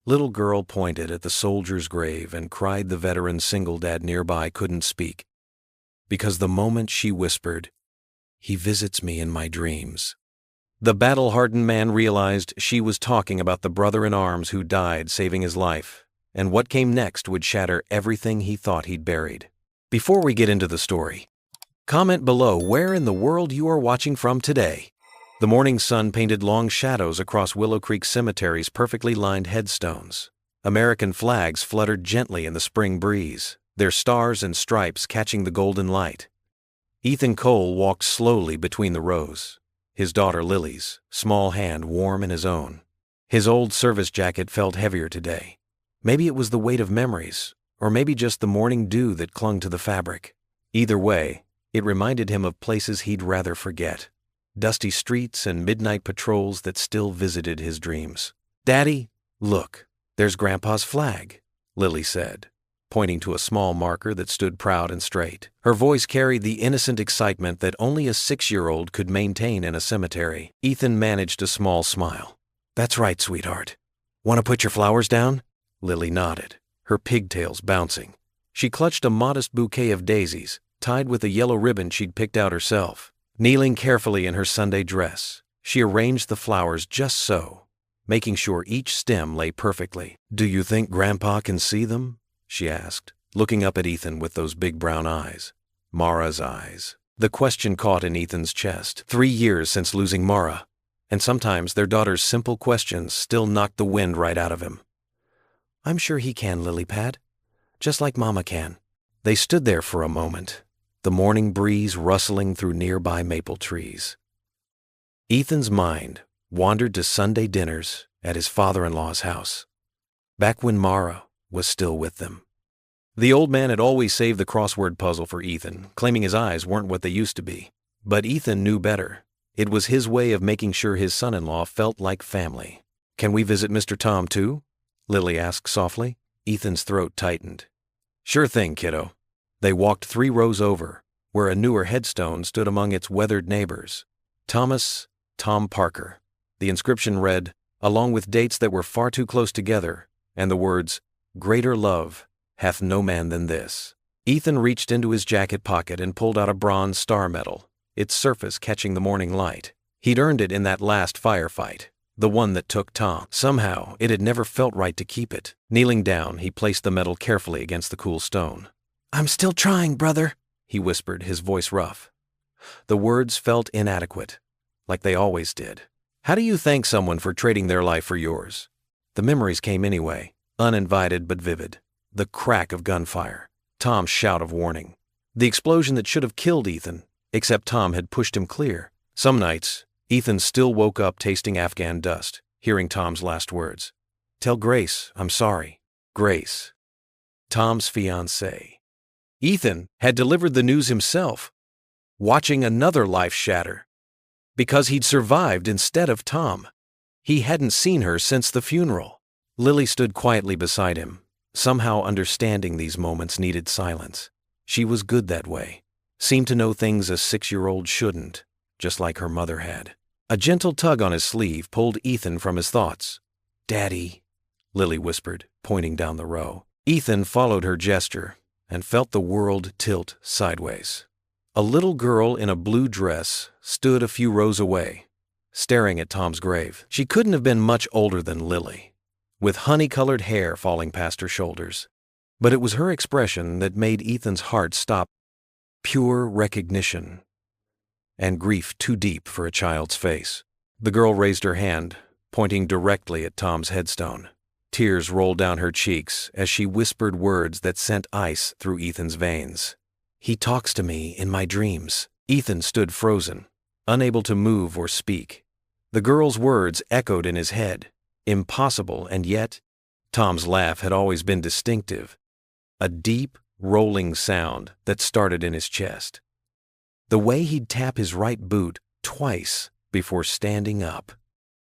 Little girl pointed at the soldier's grave and cried the veteran's single dad nearby couldn't speak. Because the moment she whispered, "He visits me in my dreams," the battle-hardened man realized she was talking about the brother-in-arms who died saving his life, and what came next would shatter everything he thought he'd buried. Before we get into the story, comment below where in the world you are watching from today. The morning sun painted long shadows across Willow Creek Cemetery's perfectly lined headstones. American flags fluttered gently in the spring breeze, their stars and stripes catching the golden light. Ethan Cole walked slowly between the rows, his daughter Lily's small hand warm in his own. His old service jacket felt heavier today. Maybe it was the weight of memories, or maybe just the morning dew that clung to the fabric. Either way, it reminded him of places he'd rather forget. Dusty streets and midnight patrols that still visited his dreams. "Daddy, look, there's Grandpa's flag," Lily said, pointing to a small marker that stood proud and straight. Her voice carried the innocent excitement that only a 6-year-old could maintain in a cemetery. Ethan managed a small smile. "That's right, sweetheart. Want to put your flowers down?" Lily nodded, her pigtails bouncing. She clutched a modest bouquet of daisies, tied with a yellow ribbon she'd picked out herself. Kneeling carefully in her Sunday dress, she arranged the flowers just so, making sure each stem lay perfectly. "Do you think Grandpa can see them?" she asked, looking up at Ethan with those big brown eyes. Mara's eyes. The question caught in Ethan's chest. 3 years since losing Mara, and sometimes their daughter's simple questions still knocked the wind right out of him. "I'm sure he can, Lilypad. Just like Mama can." They stood there for a moment, the morning breeze rustling through nearby maple trees. Ethan's mind wandered to Sunday dinners at his father-in-law's house, back when Mara was still with them. The old man had always saved the crossword puzzle for Ethan, claiming his eyes weren't what they used to be. But Ethan knew better. It was his way of making sure his son-in-law felt like family. "Can we visit Mr. Tom, too?" Lily asked softly. Ethan's throat tightened. "Sure thing, kiddo." They walked 3 rows over, where a newer headstone stood among its weathered neighbors. Tom Parker. The inscription read, along with dates that were far too close together, and the words, "Greater love hath no man than this." Ethan reached into his jacket pocket and pulled out a bronze star medal, its surface catching the morning light. He'd earned it in that last firefight, the one that took Tom. Somehow, it had never felt right to keep it. Kneeling down, he placed the medal carefully against the cool stone. "I'm still trying, brother," he whispered, his voice rough. The words felt inadequate, like they always did. "How do you thank someone for trading their life for yours?" The memories came anyway, uninvited but vivid. The crack of gunfire, Tom's shout of warning, the explosion that should have killed Ethan, except Tom had pushed him clear. Some nights, Ethan still woke up tasting Afghan dust, hearing Tom's last words. "Tell Grace I'm sorry." Grace, Tom's fiancée. Ethan had delivered the news himself, watching another life shatter. Because he'd survived instead of Tom. He hadn't seen her since the funeral. Lily stood quietly beside him, somehow understanding these moments needed silence. She was good that way, seemed to know things a 6-year-old shouldn't, just like her mother had. A gentle tug on his sleeve pulled Ethan from his thoughts. "Daddy," Lily whispered, pointing down the row. Ethan followed her gesture and felt the world tilt sideways. A little girl in a blue dress stood a few rows away, staring at Tom's grave. She couldn't have been much older than Lily, with honey-colored hair falling past her shoulders. But it was her expression that made Ethan's heart stop. Pure recognition, and grief too deep for a child's face. The girl raised her hand, pointing directly at Tom's headstone. Tears rolled down her cheeks as she whispered words that sent ice through Ethan's veins. "He talks to me in my dreams." Ethan stood frozen, unable to move or speak. The girl's words echoed in his head. Impossible, and yet, Tom's laugh had always been distinctive. A deep, rolling sound that started in his chest. The way he'd tap his right boot twice before standing up.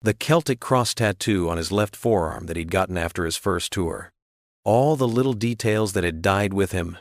The Celtic cross tattoo on his left forearm that he'd gotten after his first tour. All the little details that had died with him,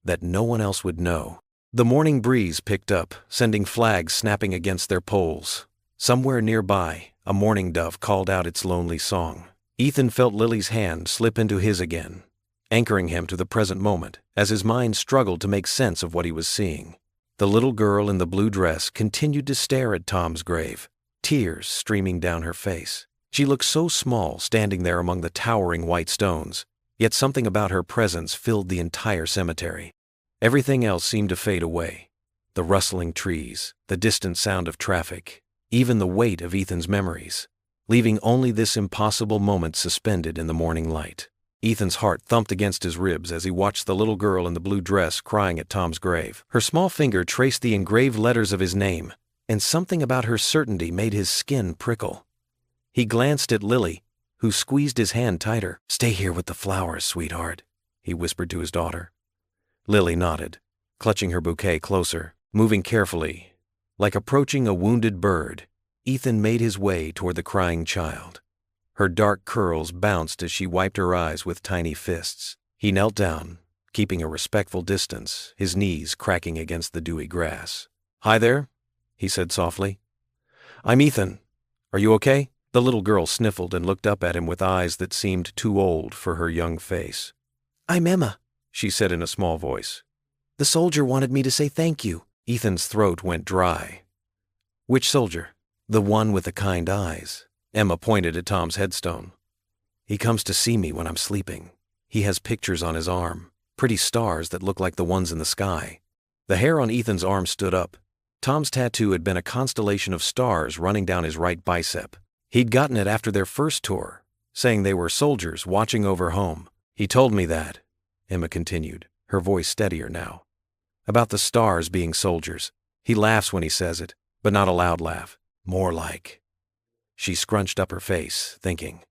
that no one else would know. The morning breeze picked up, sending flags snapping against their poles. Somewhere nearby, a mourning dove called out its lonely song. Ethan felt Lily's hand slip into his again, anchoring him to the present moment as his mind struggled to make sense of what he was seeing. The little girl in the blue dress continued to stare at Tom's grave, tears streaming down her face. She looked so small standing there among the towering white stones, yet something about her presence filled the entire cemetery. Everything else seemed to fade away. The rustling trees, the distant sound of traffic, even the weight of Ethan's memories, leaving only this impossible moment suspended in the morning light. Ethan's heart thumped against his ribs as he watched the little girl in the blue dress crying at Tom's grave. Her small finger traced the engraved letters of his name, and something about her certainty made his skin prickle. He glanced at Lily, who squeezed his hand tighter. "Stay here with the flowers, sweetheart," he whispered to his daughter. Lily nodded, clutching her bouquet closer. Moving carefully, like approaching a wounded bird, Ethan made his way toward the crying child. Her dark curls bounced as she wiped her eyes with tiny fists. He knelt down, keeping a respectful distance, his knees cracking against the dewy grass. "Hi there," he said softly. "I'm Ethan. Are you okay?" The little girl sniffled and looked up at him with eyes that seemed too old for her young face. "I'm Emma," she said in a small voice. "The soldier wanted me to say thank you." Ethan's throat went dry. "Which soldier?" "The one with the kind eyes." Emma pointed at Tom's headstone. "He comes to see me when I'm sleeping. He has pictures on his arm, pretty stars that look like the ones in the sky." The hair on Ethan's arm stood up. Tom's tattoo had been a constellation of stars running down his right bicep. He'd gotten it after their first tour, saying they were soldiers watching over home. "He told me that," Emma continued, her voice steadier now. "About the stars being soldiers. He laughs when he says it, but not a loud laugh. More like..." She scrunched up her face, thinking.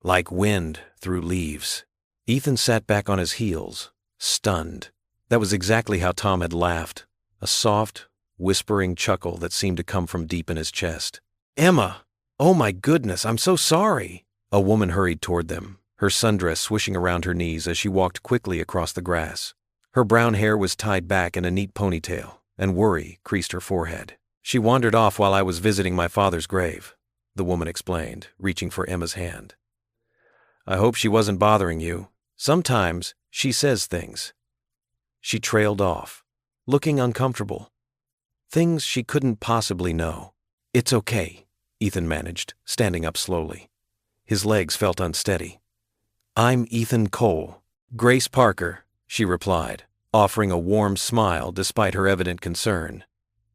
"Like wind through leaves." Ethan sat back on his heels, stunned. That was exactly how Tom had laughed, a soft, whispering chuckle that seemed to come from deep in his chest. "Emma! Oh my goodness, I'm so sorry!" A woman hurried toward them, her sundress swishing around her knees as she walked quickly across the grass. Her brown hair was tied back in a neat ponytail, and worry creased her forehead. "She wandered off while I was visiting my father's grave," the woman explained, reaching for Emma's hand. "I hope she wasn't bothering you. Sometimes she says things." She trailed off, looking uncomfortable. Things she couldn't possibly know. "It's okay," Ethan managed, standing up slowly. His legs felt unsteady. "I'm Ethan Cole." "Grace Parker," she replied, offering a warm smile despite her evident concern.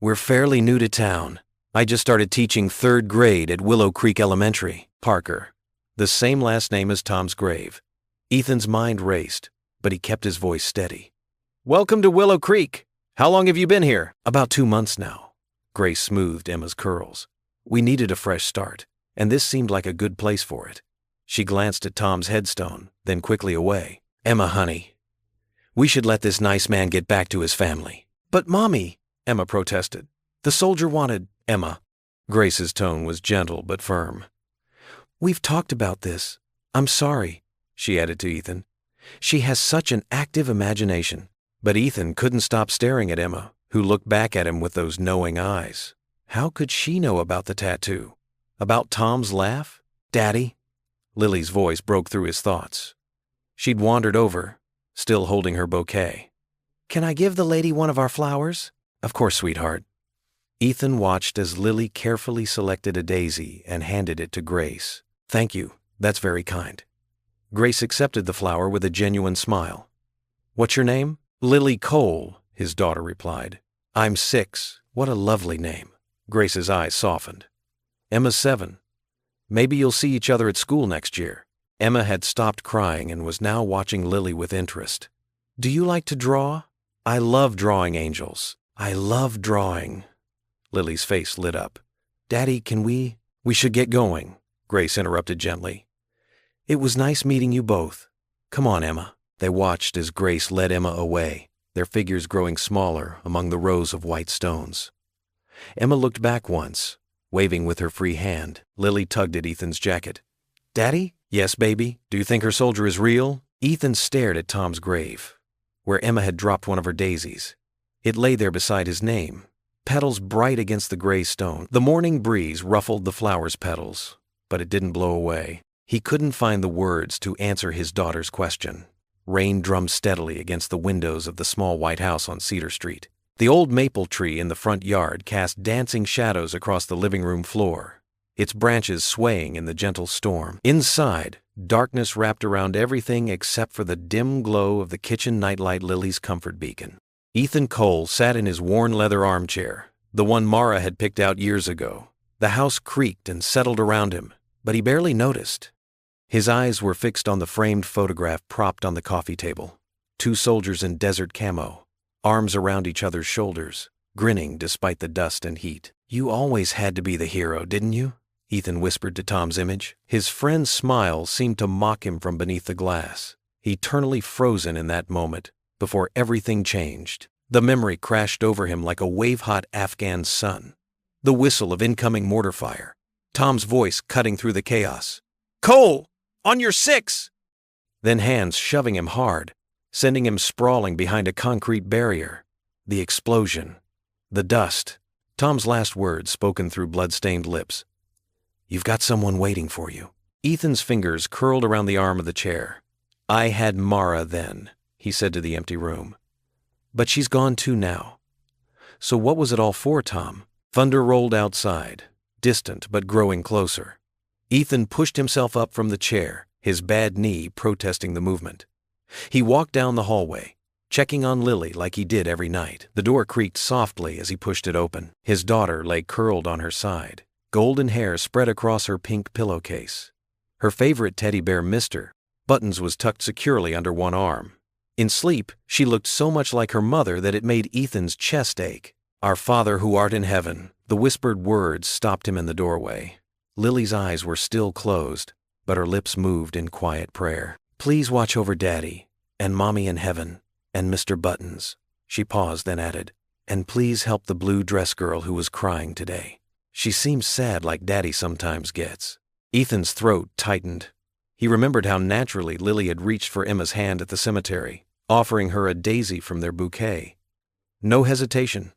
"We're fairly new to town. I just started teaching 3rd grade at Willow Creek Elementary." Parker, the same last name as Tom's grave. Ethan's mind raced, but he kept his voice steady. "Welcome to Willow Creek. How long have you been here?" "About 2 months now." Grace smoothed Emma's curls. "We needed a fresh start, and this seemed like a good place for it." She glanced at Tom's headstone, then quickly away. "Emma, honey, we should let this nice man get back to his family." "But Mommy," Emma protested. "The soldier wanted..." "Emma." Grace's tone was gentle but firm. "We've talked about this. I'm sorry," she added to Ethan. "She has such an active imagination." But Ethan couldn't stop staring at Emma, who looked back at him with those knowing eyes. How could she know about the tattoo? About Tom's laugh? "Daddy?" Lily's voice broke through his thoughts. She'd wandered over, still holding her bouquet. "Can I give the lady one of our flowers?" "Of course, sweetheart." Ethan watched as Lily carefully selected a daisy and handed it to Grace. "Thank you, that's very kind." Grace accepted the flower with a genuine smile. "What's your name?" "Lily Cole," his daughter replied. "I'm 6. What a lovely name." Grace's eyes softened. "Emma's 7. Maybe you'll see each other at school next year." Emma had stopped crying and was now watching Lily with interest. "Do you like to draw?" "I love drawing angels. I love drawing." Lily's face lit up. "Daddy, can we..." "We should get going," Grace interrupted gently. "It was nice meeting you both. Come on, Emma." They watched as Grace led Emma away, their figures growing smaller among the rows of white stones. Emma looked back once, waving with her free hand. Lily tugged at Ethan's jacket. "Daddy?" "Yes, baby. Do you think her soldier is real?" Ethan stared at Tom's grave, where Emma had dropped one of her daisies. It lay there beside his name, petals bright against the gray stone. The morning breeze ruffled the flower's petals, but it didn't blow away. He couldn't find the words to answer his daughter's question. Rain drummed steadily against the windows of the small white house on Cedar Street. The old maple tree in the front yard cast dancing shadows across the living room floor, its branches swaying in the gentle storm. Inside, darkness wrapped around everything except for the dim glow of the kitchen nightlight, Lily's comfort beacon. Ethan Cole sat in his worn leather armchair, the one Mara had picked out years ago. The house creaked and settled around him, but he barely noticed. His eyes were fixed on the framed photograph propped on the coffee table. Two soldiers in desert camo, arms around each other's shoulders, grinning despite the dust and heat. "You always had to be the hero, didn't you?" Ethan whispered to Tom's image. His friend's smile seemed to mock him from beneath the glass, eternally frozen in that moment, before everything changed. The memory crashed over him like a wave-hot Afghan sun. The whistle of incoming mortar fire. Tom's voice cutting through the chaos. "Cole! On your 6!" Then hands shoving him hard, sending him sprawling behind a concrete barrier. The explosion. The dust. Tom's last words spoken through blood-stained lips. "You've got someone waiting for you." Ethan's fingers curled around the arm of the chair. "I had Mara then," he said to the empty room. "But she's gone too now. So what was it all for, Tom?" Thunder rolled outside, distant but growing closer. Ethan pushed himself up from the chair, his bad knee protesting the movement. He walked down the hallway, checking on Lily like he did every night. The door creaked softly as he pushed it open. His daughter lay curled on her side, golden hair spread across her pink pillowcase. Her favorite teddy bear, Mr. Buttons, was tucked securely under one arm. In sleep, she looked so much like her mother that it made Ethan's chest ache. "Our Father who art in heaven," the whispered words stopped him in the doorway. Lily's eyes were still closed, but her lips moved in quiet prayer. "Please watch over Daddy, and Mommy in heaven, and Mr. Buttons." She paused, then added, "And please help the blue dress girl who was crying today. She seems sad like Daddy sometimes gets." Ethan's throat tightened. He remembered how naturally Lily had reached for Emma's hand at the cemetery, offering her a daisy from their bouquet. No hesitation,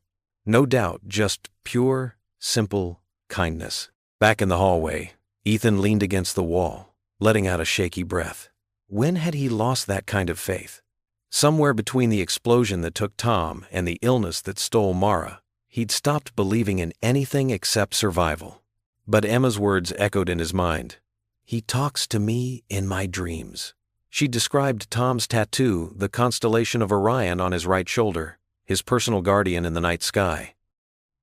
no doubt, just pure, simple kindness. Back in the hallway, Ethan leaned against the wall, letting out a shaky breath. When had he lost that kind of faith? Somewhere between the explosion that took Tom and the illness that stole Mara, he'd stopped believing in anything except survival. But Emma's words echoed in his mind. "He talks to me in my dreams." She described Tom's tattoo, the constellation of Orion on his right shoulder, his personal guardian in the night sky.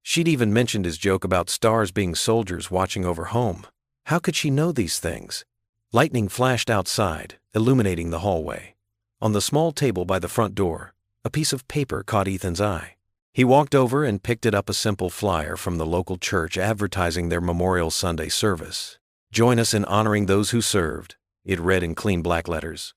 She'd even mentioned his joke about stars being soldiers watching over home. How could she know these things? Lightning flashed outside, illuminating the hallway. On the small table by the front door, a piece of paper caught Ethan's eye. He walked over and picked it up, a simple flyer from the local church advertising their Memorial Sunday service. "Join us in honoring those who served," it read in clean black letters.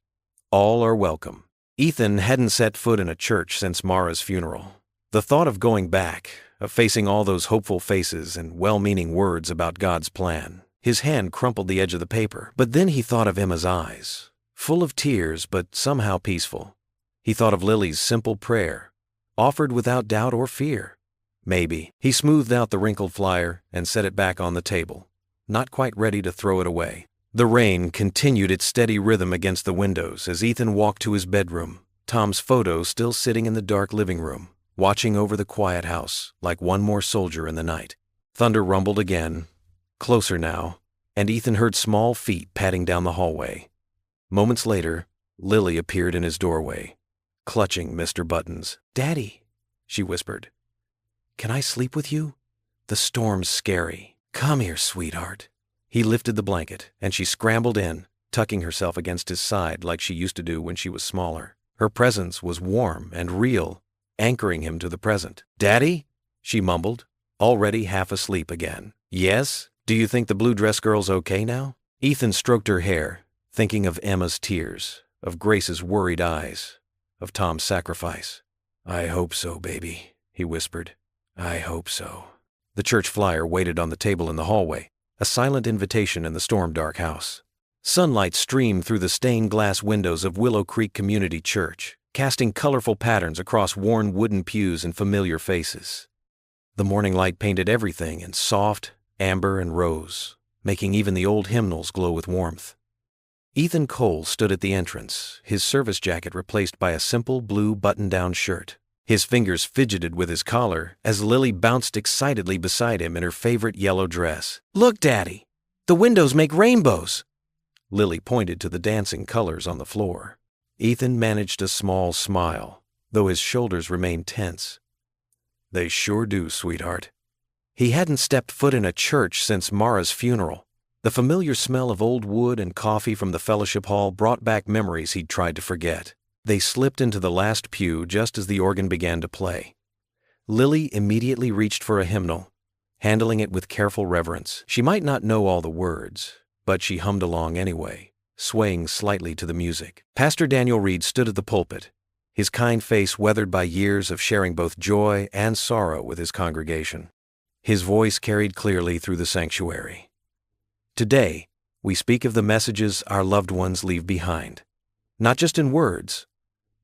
"All are welcome." Ethan hadn't set foot in a church since Mara's funeral. The thought of going back, of facing all those hopeful faces and well-meaning words about God's plan. His hand crumpled the edge of the paper, but then he thought of Emma's eyes, full of tears but somehow peaceful. He thought of Lily's simple prayer, offered without doubt or fear. Maybe. He smoothed out the wrinkled flyer and set it back on the table, not quite ready to throw it away. The rain continued its steady rhythm against the windows as Ethan walked to his bedroom, Tom's photo still sitting in the dark living room, watching over the quiet house like one more soldier in the night. Thunder rumbled again, closer now, and Ethan heard small feet padding down the hallway. Moments later, Lily appeared in his doorway, clutching Mr. Buttons. "Daddy," she whispered, "can I sleep with you? The storm's scary. Come here, sweetheart." He lifted the blanket, and she scrambled in, tucking herself against his side like she used to do when she was smaller. Her presence was warm and real, anchoring him to the present. "Daddy?" she mumbled, already half asleep again. "Yes? Do you think the blue dress girl's okay now?" Ethan stroked her hair, thinking of Emma's tears, of Grace's worried eyes, of Tom's sacrifice. "I hope so, baby," he whispered. "I hope so." The church flyer waited on the table in the hallway, a silent invitation in the storm-dark house. Sunlight streamed through the stained glass windows of Willow Creek Community Church, casting colorful patterns across worn wooden pews and familiar faces. The morning light painted everything in soft amber and rose, making even the old hymnals glow with warmth. Ethan Cole stood at the entrance, his service jacket replaced by a simple blue button-down shirt. His fingers fidgeted with his collar as Lily bounced excitedly beside him in her favorite yellow dress. "Look, Daddy! The windows make rainbows!" Lily pointed to the dancing colors on the floor. Ethan managed a small smile, though his shoulders remained tense. "They sure do, sweetheart." He hadn't stepped foot in a church since Mara's funeral. The familiar smell of old wood and coffee from the fellowship hall brought back memories he'd tried to forget. They slipped into the last pew just as the organ began to play. Lily immediately reached for a hymnal, handling it with careful reverence. She might not know all the words, but she hummed along anyway, swaying slightly to the music. Pastor Daniel Reed stood at the pulpit, his kind face weathered by years of sharing both joy and sorrow with his congregation. His voice carried clearly through the sanctuary. Today, we speak of the messages our loved ones leave behind, not just in words,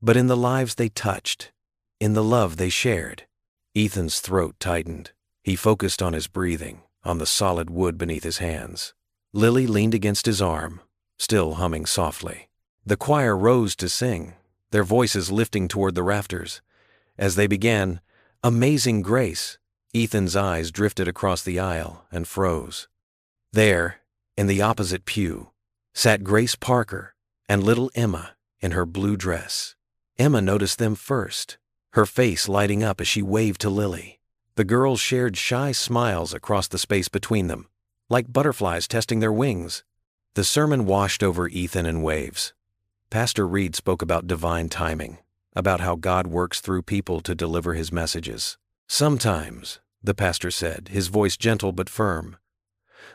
but in the lives they touched, in the love they shared. Ethan's throat tightened. He focused on his breathing, on the solid wood beneath his hands. Lily leaned against his arm, still humming softly. The choir rose to sing, their voices lifting toward the rafters. As they began, "Amazing Grace," Ethan's eyes drifted across the aisle and froze. There, in the opposite pew, sat Grace Parker and little Emma in her blue dress. Emma noticed them first, her face lighting up as she waved to Lily. The girls shared shy smiles across the space between them, like butterflies testing their wings. The sermon washed over Ethan in waves. Pastor Reed spoke about divine timing, about how God works through people to deliver his messages. "Sometimes," the pastor said, his voice gentle but firm,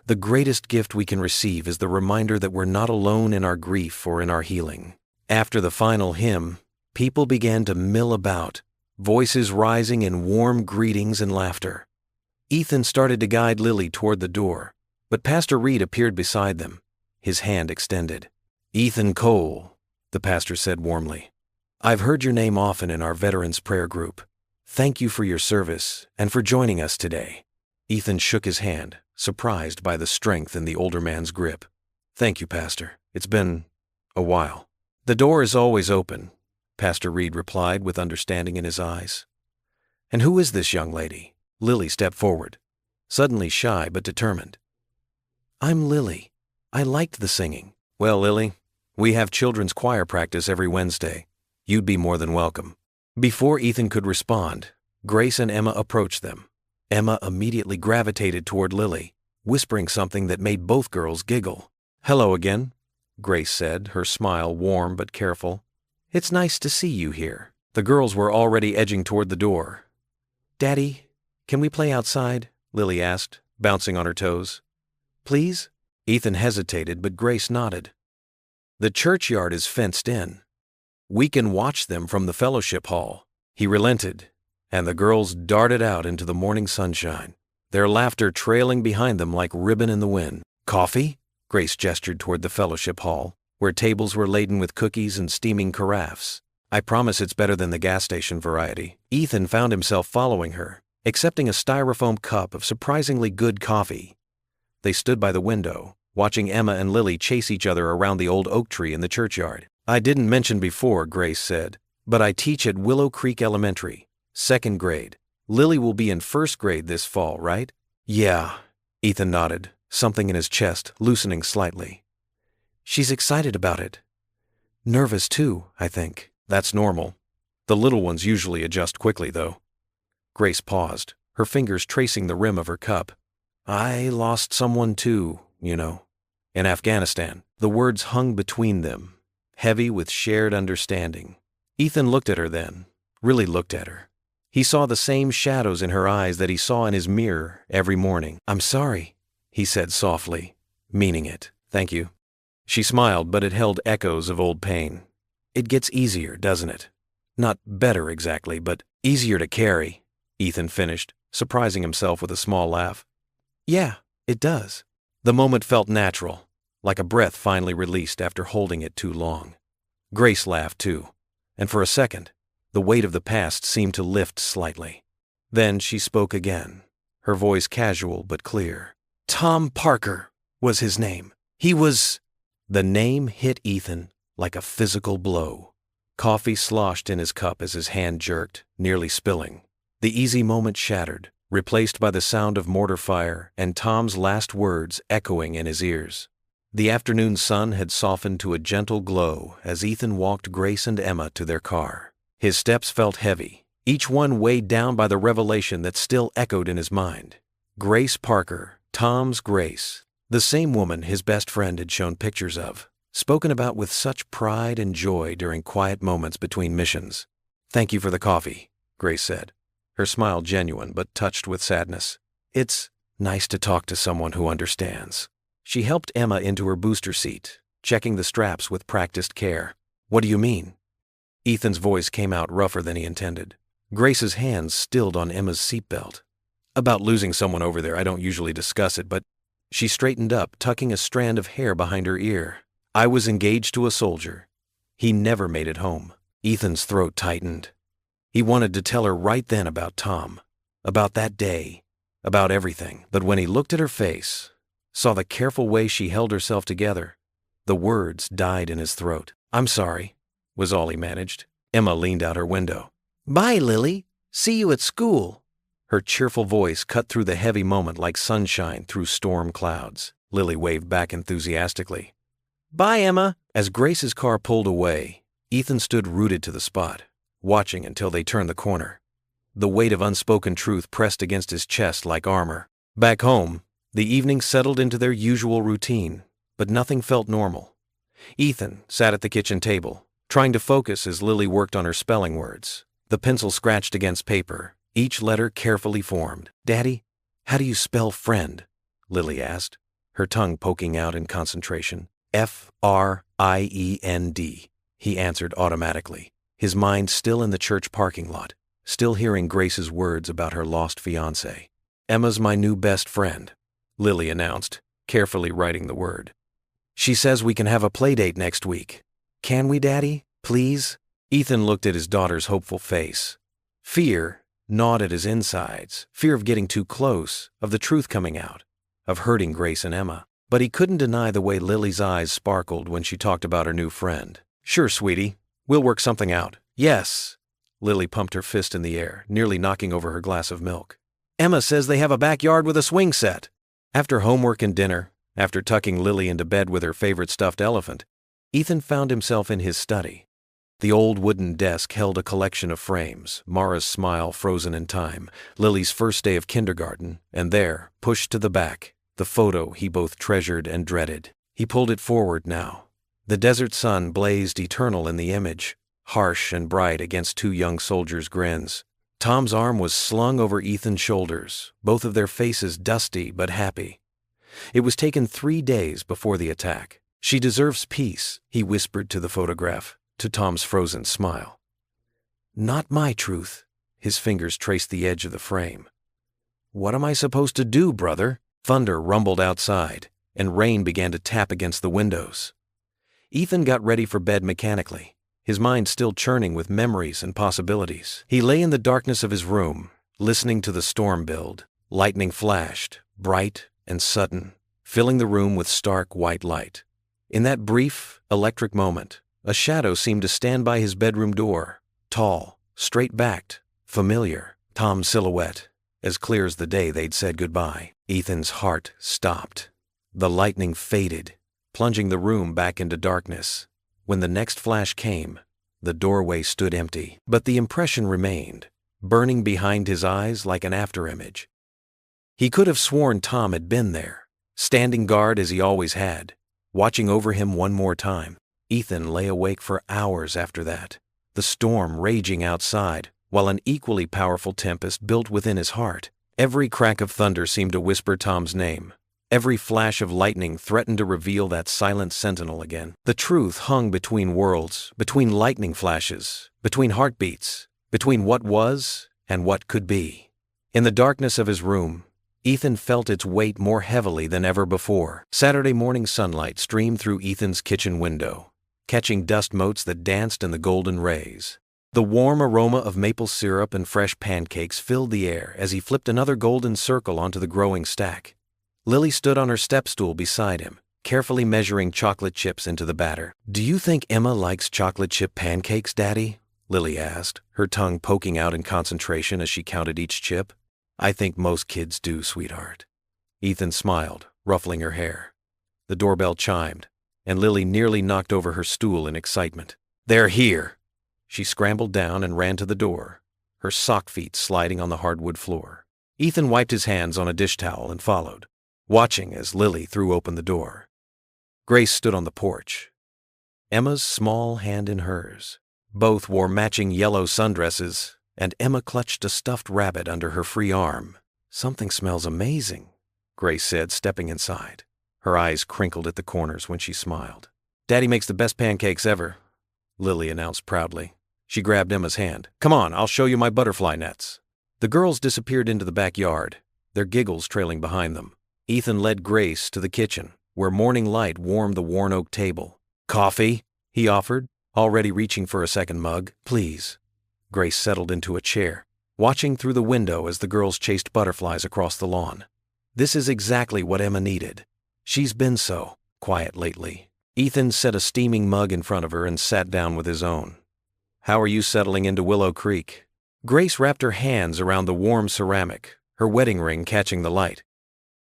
"the greatest gift we can receive is the reminder that we're not alone in our grief or in our healing." After the final hymn, people began to mill about, voices rising in warm greetings and laughter. Ethan started to guide Lily toward the door, but Pastor Reed appeared beside them, his hand extended. "Ethan Cole," the pastor said warmly, "I've heard your name often in our veterans prayer group. Thank you for your service and for joining us today." Ethan shook his hand, surprised by the strength in the older man's grip. "Thank you, Pastor. It's been a while." "The door is always open," Pastor Reed replied with understanding in his eyes. "And who is this young lady?" Lily stepped forward, suddenly shy but determined. "I'm Lily. I liked the singing." "Well, Lily, we have children's choir practice every Wednesday. You'd be more than welcome." Before Ethan could respond, Grace and Emma approached them. Emma immediately gravitated toward Lily, whispering something that made both girls giggle. "Hello again," Grace said, her smile warm but careful. "It's nice to see you here." The girls were already edging toward the door. "Daddy, can we play outside?" Lily asked, bouncing on her toes. "Please?" Ethan hesitated, but Grace nodded. "The churchyard is fenced in. We can watch them from the fellowship hall." He relented, and the girls darted out into the morning sunshine, their laughter trailing behind them like ribbon in the wind. "Coffee?" Grace gestured toward the fellowship hall, where tables were laden with cookies and steaming carafes. "I promise it's better than the gas station variety." Ethan found himself following her, accepting a styrofoam cup of surprisingly good coffee. They stood by the window, watching Emma and Lily chase each other around the old oak tree in the churchyard. "I didn't mention before," Grace said, "but I teach at Willow Creek Elementary, 2nd grade. Lily will be in 1st grade this fall, right?" "Yeah," Ethan nodded, something in his chest loosening slightly. "She's excited about it. Nervous too, I think." "That's normal. The little ones usually adjust quickly, though." Grace paused, her fingers tracing the rim of her cup. "I lost someone too, in Afghanistan." The words hung between them, heavy with shared understanding. Ethan looked at her then, really looked at her. He saw the same shadows in her eyes that he saw in his mirror every morning. "I'm sorry," he said softly, meaning it. "Thank you." She smiled, but it held echoes of old pain. "It gets easier, doesn't it? Not better exactly, but easier to carry," Ethan finished, surprising himself with a small laugh. "Yeah, it does." The moment felt natural, like a breath finally released after holding it too long. Grace laughed too, and for a second, the weight of the past seemed to lift slightly. Then she spoke again, her voice casual but clear. "Tom Parker was his name. He was..." The name hit Ethan like a physical blow. Coffee sloshed in his cup as his hand jerked, nearly spilling. The easy moment shattered, replaced by the sound of mortar fire and Tom's last words echoing in his ears. The afternoon sun had softened to a gentle glow as Ethan walked Grace and Emma to their car. His steps felt heavy, each one weighed down by the revelation that still echoed in his mind. Grace Parker, Tom's Grace, the same woman his best friend had shown pictures of, spoken about with such pride and joy during quiet moments between missions. "Thank you for the coffee," Grace said, her smile genuine but touched with sadness. "It's nice to talk to someone who understands." She helped Emma into her booster seat, checking the straps with practiced care. "What do you mean?" Ethan's voice came out rougher than he intended. Grace's hands stilled on Emma's seatbelt. "About losing someone over there, I don't usually discuss it, but..." She straightened up, tucking a strand of hair behind her ear. "I was engaged to a soldier. He never made it home." Ethan's throat tightened. He wanted to tell her right then about Tom, about that day, about everything. But when he looked at her face, saw the careful way she held herself together, the words died in his throat. "I'm sorry," was all he managed. Emma leaned out her window. "Bye, Lily. See you at school." Her cheerful voice cut through the heavy moment like sunshine through storm clouds. Lily waved back enthusiastically. "Bye, Emma." As Grace's car pulled away, Ethan stood rooted to the spot, watching until they turned the corner. The weight of unspoken truth pressed against his chest like armor. Back home, the evening settled into their usual routine, but nothing felt normal. Ethan sat at the kitchen table, trying to focus as Lily worked on her spelling words. The pencil scratched against paper, each letter carefully formed. "Daddy, how do you spell friend?" Lily asked, her tongue poking out in concentration. "F-R-I-E-N-D, he answered automatically, his mind still in the church parking lot, still hearing Grace's words about her lost fiancé. "Emma's my new best friend," Lily announced, carefully writing the word. "She says we can have a playdate next week. Can we, Daddy? Please?" Ethan looked at his daughter's hopeful face. Fear gnawed at his insides, fear of getting too close, of the truth coming out, of hurting Grace and Emma. But he couldn't deny the way Lily's eyes sparkled when she talked about her new friend. "Sure, sweetie. We'll work something out." "Yes." Lily pumped her fist in the air, nearly knocking over her glass of milk. "Emma says they have a backyard with a swing set." After homework and dinner, after tucking Lily into bed with her favorite stuffed elephant, Ethan found himself in his study. The old wooden desk held a collection of frames, Mara's smile frozen in time, Lily's first day of kindergarten, and there, pushed to the back, the photo he both treasured and dreaded. He pulled it forward now. The desert sun blazed eternal in the image, harsh and bright against two young soldiers' grins. Tom's arm was slung over Ethan's shoulders, both of their faces dusty but happy. It was taken 3 days before the attack. "She deserves peace," he whispered to the photograph, to Tom's frozen smile. "Not my truth." His fingers traced the edge of the frame. "What am I supposed to do, brother?" Thunder rumbled outside, and rain began to tap against the windows. Ethan got ready for bed mechanically, his mind still churning with memories and possibilities. He lay in the darkness of his room, listening to the storm build. Lightning flashed, bright and sudden, filling the room with stark white light. In that brief, electric moment, a shadow seemed to stand by his bedroom door, tall, straight-backed, familiar. Tom's silhouette, as clear as the day they'd said goodbye. Ethan's heart stopped. The lightning faded, plunging the room back into darkness. When the next flash came, the doorway stood empty, but the impression remained, burning behind his eyes like an afterimage. He could have sworn Tom had been there, standing guard as he always had, watching over him one more time. Ethan lay awake for hours after that, the storm raging outside, while an equally powerful tempest built within his heart. Every crack of thunder seemed to whisper Tom's name. Every flash of lightning threatened to reveal that silent sentinel again. The truth hung between worlds, between lightning flashes, between heartbeats, between what was and what could be. In the darkness of his room, Ethan felt its weight more heavily than ever before. Saturday morning sunlight streamed through Ethan's kitchen window, catching dust motes that danced in the golden rays. The warm aroma of maple syrup and fresh pancakes filled the air as he flipped another golden circle onto the growing stack. Lily stood on her step stool beside him, carefully measuring chocolate chips into the batter. "Do you think Emma likes chocolate chip pancakes, Daddy?" Lily asked, her tongue poking out in concentration as she counted each chip. "I think most kids do, sweetheart." Ethan smiled, ruffling her hair. The doorbell chimed, and Lily nearly knocked over her stool in excitement. "They're here!" She scrambled down and ran to the door, her sock feet sliding on the hardwood floor. Ethan wiped his hands on a dish towel and followed, watching as Lily threw open the door. Grace stood on the porch, Emma's small hand in hers. Both wore matching yellow sundresses, and Emma clutched a stuffed rabbit under her free arm. "Something smells amazing," Grace said, stepping inside. Her eyes crinkled at the corners when she smiled. "Daddy makes the best pancakes ever," Lily announced proudly. She grabbed Emma's hand. "Come on, I'll show you my butterfly nets." The girls disappeared into the backyard, their giggles trailing behind them. Ethan led Grace to the kitchen, where morning light warmed the worn oak table. "Coffee?" he offered, already reaching for a second mug. "Please." Grace settled into a chair, watching through the window as the girls chased butterflies across the lawn. This is exactly what Emma needed. She's been so quiet lately. Ethan set a steaming mug in front of her and sat down with his own. "How are you settling into Willow Creek?" Grace wrapped her hands around the warm ceramic, her wedding ring catching the light.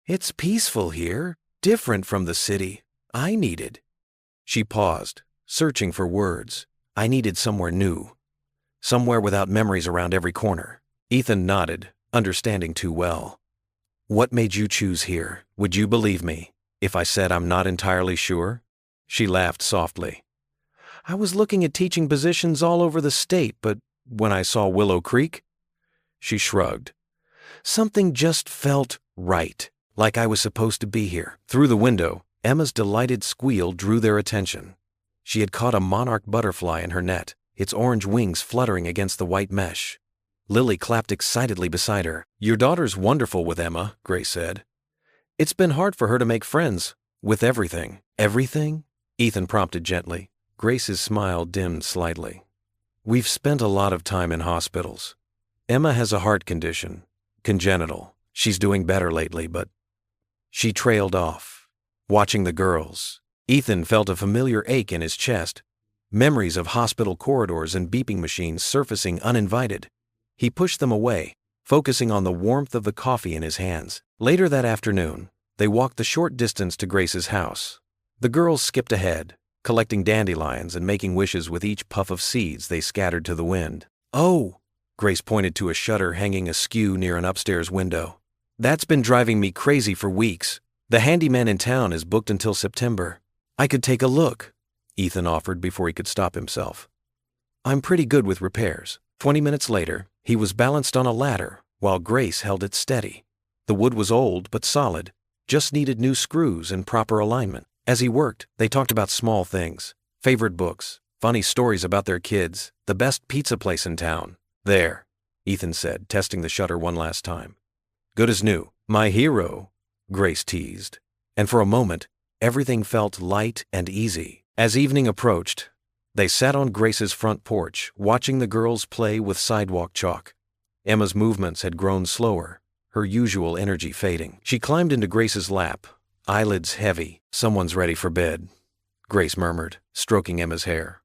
"It's peaceful here, different from the city I needed." She paused, searching for words. "I needed somewhere new. Somewhere without memories around every corner." Ethan nodded, understanding too well. "What made you choose here? Would you believe me if I said I'm not entirely sure?" She laughed softly. "I was looking at teaching positions all over the state, but when I saw Willow Creek," she shrugged, "something just felt right, like I was supposed to be here." Through the window, Emma's delighted squeal drew their attention. She had caught a monarch butterfly in her net, its orange wings fluttering against the white mesh. Lily clapped excitedly beside her. "Your daughter's wonderful with Emma," Grace said. "It's been hard for her to make friends with everything." "Everything?" Ethan prompted gently. Grace's smile dimmed slightly. "We've spent a lot of time in hospitals. Emma has a heart condition, congenital. She's doing better lately, but..." She trailed off, watching the girls. Ethan felt a familiar ache in his chest, memories of hospital corridors and beeping machines surfacing uninvited. He pushed them away, focusing on the warmth of the coffee in his hands. Later that afternoon, they walked the short distance to Grace's house. The girls skipped ahead, collecting dandelions and making wishes with each puff of seeds they scattered to the wind. "Oh!" Grace pointed to a shutter hanging askew near an upstairs window. "That's been driving me crazy for weeks. The handyman in town is booked until September. I could take a look," Ethan offered before he could stop himself. "I'm pretty good with repairs." 20 minutes later, he was balanced on a ladder while Grace held it steady. The wood was old but solid, just needed new screws and proper alignment. As he worked, they talked about small things, favorite books, funny stories about their kids, the best pizza place in town. "There," Ethan said, testing the shutter one last time. "Good as new." "My hero," Grace teased. And for a moment, everything felt light and easy. As evening approached, they sat on Grace's front porch, watching the girls play with sidewalk chalk. Emma's movements had grown slower, her usual energy fading. She climbed into Grace's lap, eyelids heavy. "Someone's ready for bed," Grace murmured, stroking Emma's hair.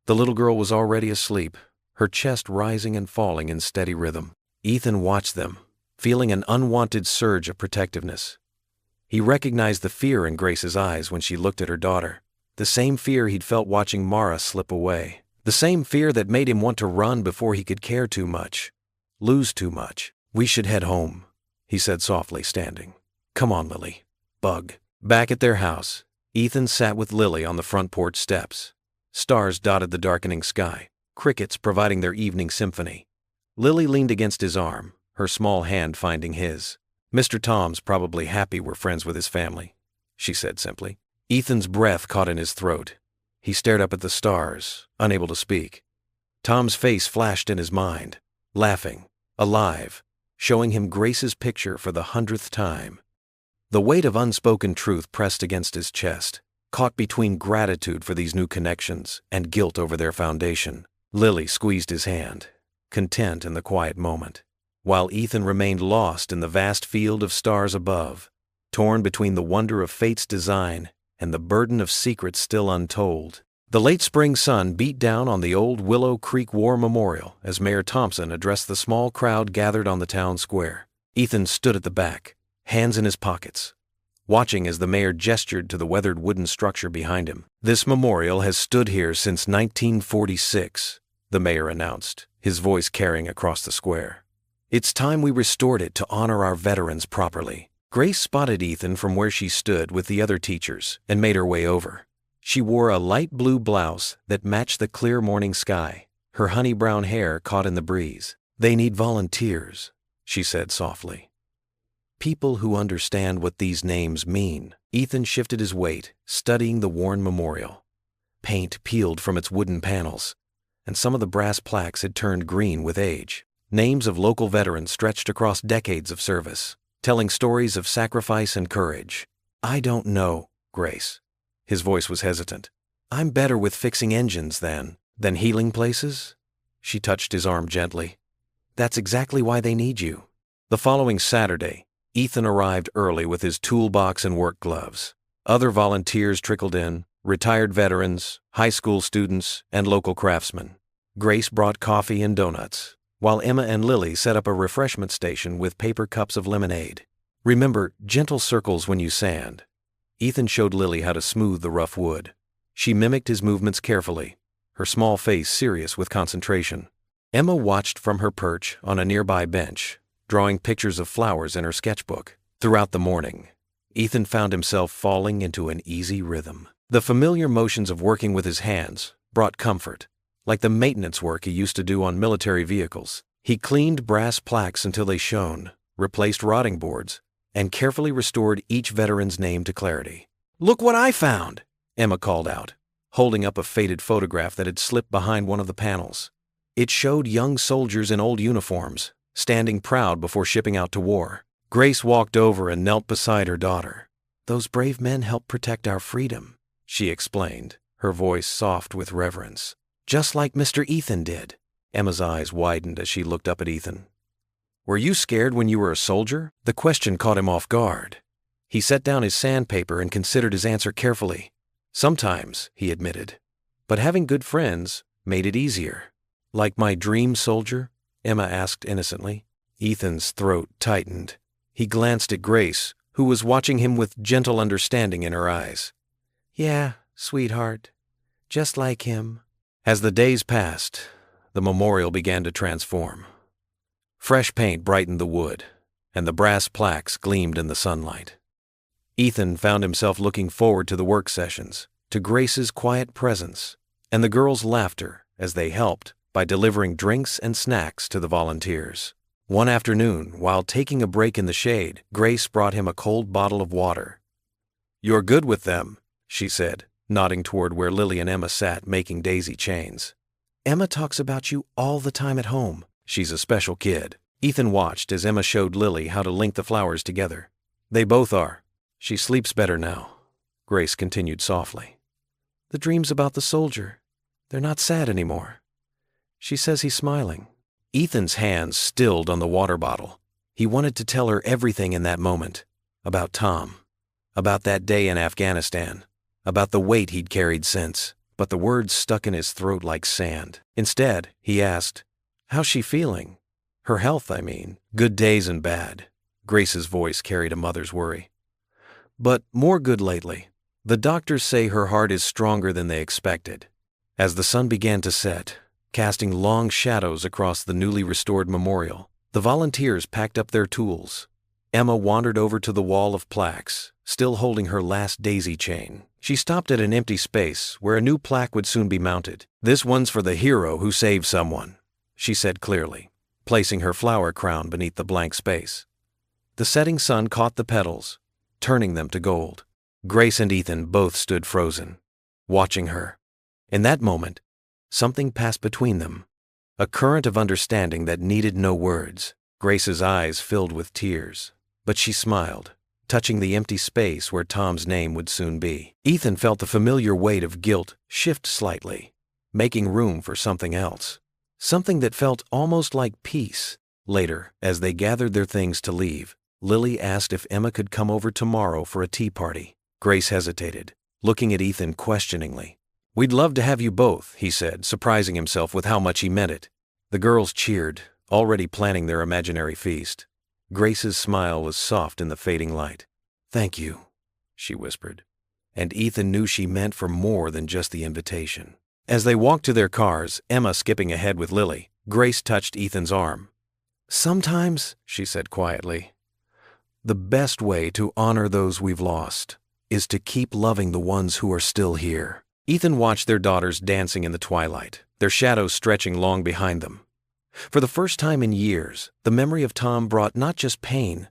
The little girl was already asleep, her chest rising and falling in steady rhythm. Ethan watched them, feeling an unwanted surge of protectiveness. He recognized the fear in Grace's eyes when she looked at her daughter. The same fear he'd felt watching Mara slip away. The same fear that made him want to run before he could care too much, lose too much. "We should head home," he said softly, standing. "Come on, Lily." Bug. Back at their house, Ethan sat with Lily on the front porch steps. Stars dotted the darkening sky, crickets providing their evening symphony. Lily leaned against his arm, her small hand finding his. "Mr. Tom's probably happy we're friends with his family," she said simply. Ethan's breath caught in his throat. He stared up at the stars, unable to speak. Tom's face flashed in his mind, laughing, alive, showing him Grace's picture for the 100th time. The weight of unspoken truth pressed against his chest, caught between gratitude for these new connections and guilt over their foundation. Lily squeezed his hand, content in the quiet moment, while Ethan remained lost in the vast field of stars above. torn between the wonder of fate's design and the burden of secrets still untold. The late spring sun beat down on the old Willow Creek War Memorial as Mayor Tombstone addressed the small crowd gathered on the town square. Ethan stood at the back, hands in his pockets, watching as the mayor gestured to the weathered wooden structure behind him. "This memorial has stood here since 1946, the mayor announced, his voice carrying across the square. "It's time we restored it to honor our veterans properly." Grace spotted Ethan from where she stood with the other teachers and made her way over. She wore a light blue blouse that matched the clear morning sky, her honey brown hair caught in the breeze. "They need volunteers," she said softly. "People who understand what these names mean." Ethan shifted his weight, studying the worn memorial. Paint peeled from its wooden panels, and some of the brass plaques had turned green with age. Names of local veterans stretched across decades of service, telling stories of sacrifice and courage. "I don't know, Grace." His voice was hesitant. "I'm better with fixing engines than healing places?" She touched his arm gently. "That's exactly why they need you." The following Saturday, Ethan arrived early with his toolbox and work gloves. Other volunteers trickled in, retired veterans, high school students, and local craftsmen. Grace brought coffee and donuts, while Emma and Lily set up a refreshment station with paper cups of lemonade. "Remember, gentle circles when you sand." Ethan showed Lily how to smooth the rough wood. She mimicked his movements carefully, her small face serious with concentration. Emma watched from her perch on a nearby bench, drawing pictures of flowers in her sketchbook. Throughout the morning, Ethan found himself falling into an easy rhythm. The familiar motions of working with his hands brought comfort, like the maintenance work he used to do on military vehicles. He cleaned brass plaques until they shone, replaced rotting boards, and carefully restored each veteran's name to clarity. "Look what I found!" Emma called out, holding up a faded photograph that had slipped behind one of the panels. It showed young soldiers in old uniforms, standing proud before shipping out to war. Grace walked over and knelt beside her daughter. "Those brave men helped protect our freedom," she explained, her voice soft with reverence. "Just like Mr. Ethan did." Emma's eyes widened as she looked up at Ethan. "Were you scared when you were a soldier?" The question caught him off guard. He set down his sandpaper and considered his answer carefully. "Sometimes," he admitted, "but having good friends made it easier." "Like my dream soldier?" Emma asked innocently. Ethan's throat tightened. He glanced at Grace, who was watching him with gentle understanding in her eyes. "Yeah, sweetheart, just like him." As the days passed, the memorial began to transform. Fresh paint brightened the wood, and the brass plaques gleamed in the sunlight. Ethan found himself looking forward to the work sessions, to Grace's quiet presence, and the girls' laughter as they helped by delivering drinks and snacks to the volunteers. One afternoon, while taking a break in the shade, Grace brought him a cold bottle of water. "You're good with them," she said, nodding toward where Lily and Emma sat making daisy chains. "Emma talks about you all the time at home. She's a special kid." Ethan watched as Emma showed Lily how to link the flowers together. "They both are. She sleeps better now," Grace continued softly. "The dreams about the soldier, they're not sad anymore. She says he's smiling." Ethan's hands stilled on the water bottle. He wanted to tell her everything in that moment. About Tom. About that day in Afghanistan. About the weight he'd carried since. But the words stuck in his throat like sand. Instead, he asked, "How's she feeling? Her health, I mean." "Good days and bad." Grace's voice carried a mother's worry. "But more good lately. The doctors say her heart is stronger than they expected." As the sun began to set, casting long shadows across the newly restored memorial, the volunteers packed up their tools. Emma wandered over to the wall of plaques, still holding her last daisy chain. She stopped at an empty space where a new plaque would soon be mounted. "This one's for the hero who saved someone," she said clearly, placing her flower crown beneath the blank space. The setting sun caught the petals, turning them to gold. Grace and Ethan both stood frozen, watching her. In that moment, something passed between them, a current of understanding that needed no words. Grace's eyes filled with tears, but she smiled, touching the empty space where Tom's name would soon be. Ethan felt the familiar weight of guilt shift slightly, making room for something else, something that felt almost like peace. Later, as they gathered their things to leave, Lily asked if Emma could come over tomorrow for a tea party. Grace hesitated, looking at Ethan questioningly. "We'd love to have you both," he said, surprising himself with how much he meant it. The girls cheered, already planning their imaginary feast. Grace's smile was soft in the fading light. "Thank you," she whispered, and Ethan knew she meant for more than just the invitation. As they walked to their cars, Emma skipping ahead with Lily, Grace touched Ethan's arm. "Sometimes," she said quietly, "the best way to honor those we've lost is to keep loving the ones who are still here." Ethan watched their daughters dancing in the twilight, their shadows stretching long behind them. For the first time in years, the memory of Tom brought not just pain,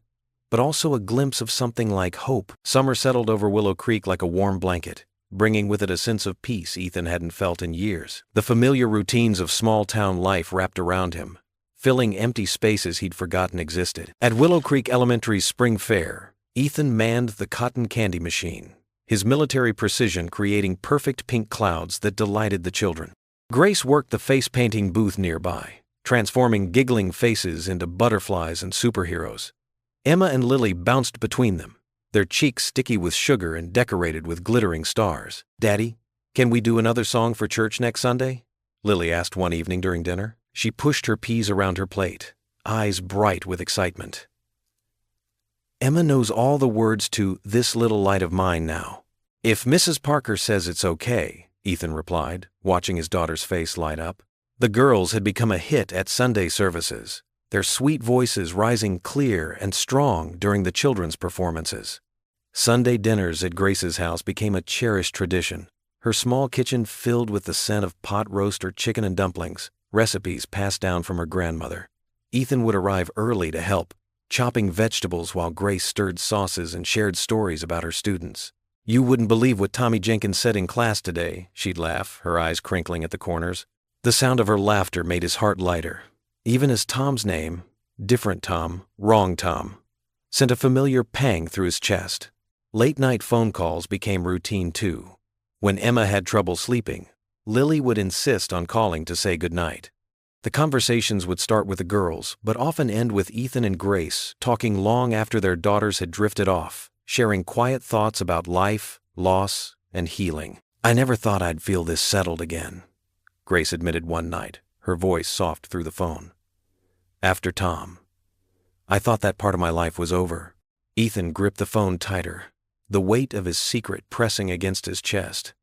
but also a glimpse of something like hope. Summer settled over Willow Creek like a warm blanket, bringing with it a sense of peace Ethan hadn't felt in years. The familiar routines of small-town life wrapped around him, filling empty spaces he'd forgotten existed. At Willow Creek Elementary's spring fair, Ethan manned the cotton candy machine, his military precision creating perfect pink clouds that delighted the children. Grace worked the face-painting booth nearby, transforming giggling faces into butterflies and superheroes. Emma and Lily bounced between them, their cheeks sticky with sugar and decorated with glittering stars. "Daddy, can we do another song for church next Sunday?" Lily asked one evening during dinner. She pushed her peas around her plate, eyes bright with excitement. "Emma knows all the words to This Little Light of Mine now." "If Mrs. Parker says it's okay," Ethan replied, watching his daughter's face light up. The girls had become a hit at Sunday services, their sweet voices rising clear and strong during the children's performances. Sunday dinners at Grace's house became a cherished tradition, her small kitchen filled with the scent of pot roast or chicken and dumplings, recipes passed down from her grandmother. Ethan would arrive early to help, chopping vegetables while Grace stirred sauces and shared stories about her students. "You wouldn't believe what Tommy Jenkins said in class today," she'd laugh, her eyes crinkling at the corners. The sound of her laughter made his heart lighter, even as Tom's name, different Tom, wrong Tom, sent a familiar pang through his chest. Late-night phone calls became routine too. When Emma had trouble sleeping, Lily would insist on calling to say goodnight. The conversations would start with the girls, but often end with Ethan and Grace talking long after their daughters had drifted off, sharing quiet thoughts about life, loss, and healing. "I never thought I'd feel this settled again," Grace admitted one night, her voice soft through the phone. "After Tom, I thought that part of my life was over." Ethan gripped the phone tighter, the weight of his secret pressing against his chest.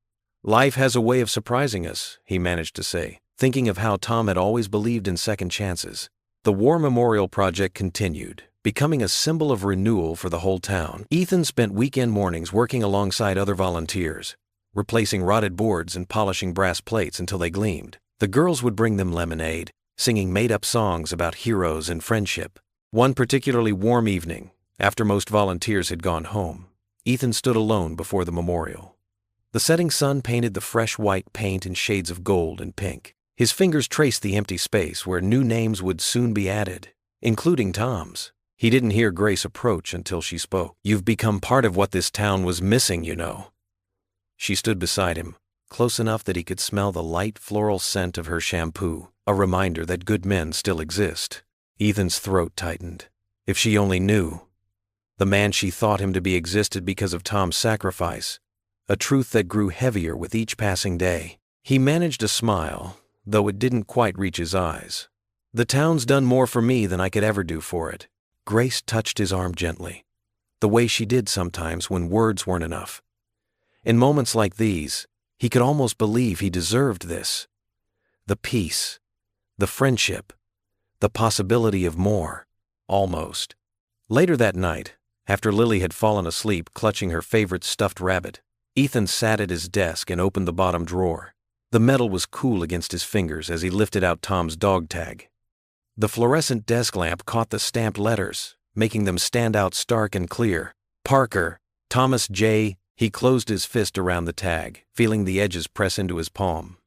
"Life has a way of surprising us," he managed to say, thinking of how Tom had always believed in second chances. The War Memorial Project continued, becoming a symbol of renewal for the whole town. Ethan spent weekend mornings working alongside other volunteers, replacing rotted boards and polishing brass plates until they gleamed. The girls would bring them lemonade, singing made-up songs about heroes and friendship. One particularly warm evening, after most volunteers had gone home, Ethan stood alone before the memorial. The setting sun painted the fresh white paint in shades of gold and pink. His fingers traced the empty space where new names would soon be added, including Tom's. He didn't hear Grace approach until she spoke. "You've become part of what this town was missing, you know." She stood beside him, close enough that he could smell the light floral scent of her shampoo, a reminder that good men still exist. Ethan's throat tightened. If she only knew. The man she thought him to be existed because of Tom's sacrifice, a truth that grew heavier with each passing day. He managed a smile, though it didn't quite reach his eyes. "The town's done more for me than I could ever do for it." Grace touched his arm gently, the way she did sometimes when words weren't enough. In moments like these, he could almost believe he deserved this. The peace, the friendship, the possibility of more, almost. Later that night, after Lily had fallen asleep clutching her favorite stuffed rabbit, Ethan sat at his desk and opened the bottom drawer. The metal was cool against his fingers as he lifted out Tom's dog tag. The fluorescent desk lamp caught the stamped letters, making them stand out stark and clear. Parker, Thomas J. He closed his fist around the tag, feeling the edges press into his palm.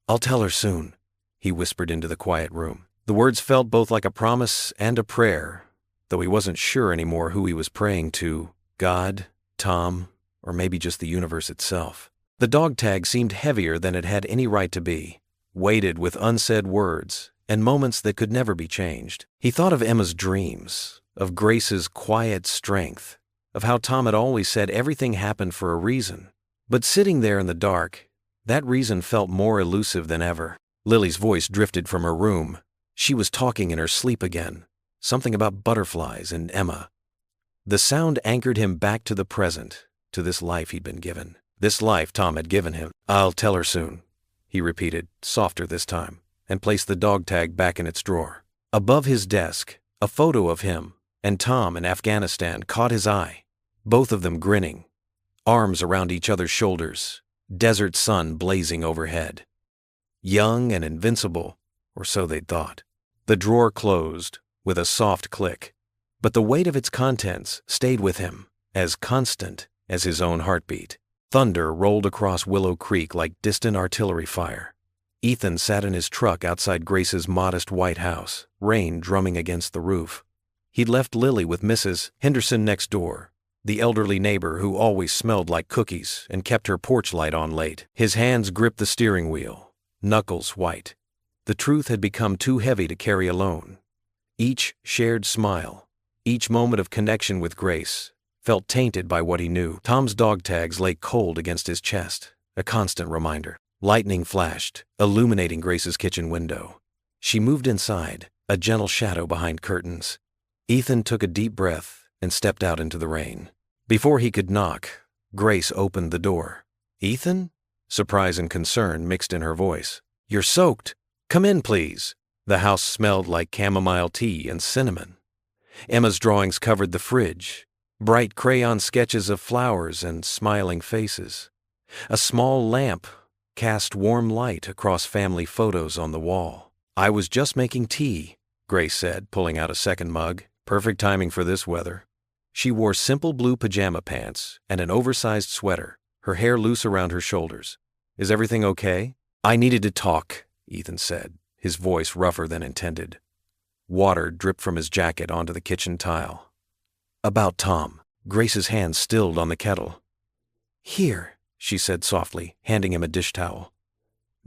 "I'll tell her soon," he whispered into the quiet room. The words felt both like a promise and a prayer, though he wasn't sure anymore who he was praying to, God, Tom, or maybe just the universe itself. The dog tag seemed heavier than it had any right to be, weighted with unsaid words and moments that could never be changed. He thought of Emma's dreams, of Grace's quiet strength, of how Tom had always said everything happened for a reason. But sitting there in the dark, that reason felt more elusive than ever. Lily's voice drifted from her room. She was talking in her sleep again, something about butterflies and Emma. The sound anchored him back to the present, to this life he'd been given. This life Tom had given him. "I'll tell her soon," he repeated, softer this time, and placed the dog tag back in its drawer. Above his desk, a photo of him and Tom in Afghanistan caught his eye, both of them grinning, arms around each other's shoulders, desert sun blazing overhead. Young and invincible, or so they'd thought. The drawer closed with a soft click, but the weight of its contents stayed with him, as constant as his own heartbeat. Thunder rolled across Willow Creek like distant artillery fire. Ethan sat in his truck outside Grace's modest white house, rain drumming against the roof. He'd left Lily with Mrs. Henderson next door, the elderly neighbor who always smelled like cookies and kept her porch light on late. His hands gripped the steering wheel, knuckles white. The truth had become too heavy to carry alone. Each shared smile, each moment of connection with Grace, felt tainted by what he knew. Tom's dog tags lay cold against his chest, a constant reminder. Lightning flashed, illuminating Grace's kitchen window. She moved inside, a gentle shadow behind curtains. Ethan took a deep breath and stepped out into the rain. Before he could knock, Grace opened the door. "Ethan?" Surprise and concern mixed in her voice. "You're soaked. Come in, please." The house smelled like chamomile tea and cinnamon. Emma's drawings covered the fridge, bright crayon sketches of flowers and smiling faces. A small lamp cast warm light across family photos on the wall. "I was just making tea," Grace said, pulling out a second mug. Perfect timing for this weather. She wore simple blue pajama pants and an oversized sweater, her hair loose around her shoulders. "Is everything okay?" "I needed to talk," Ethan said, his voice rougher than intended. Water dripped from his jacket onto the kitchen tile. "About Tom." Grace's hand stilled on the kettle. "Here," she said softly, handing him a dish towel.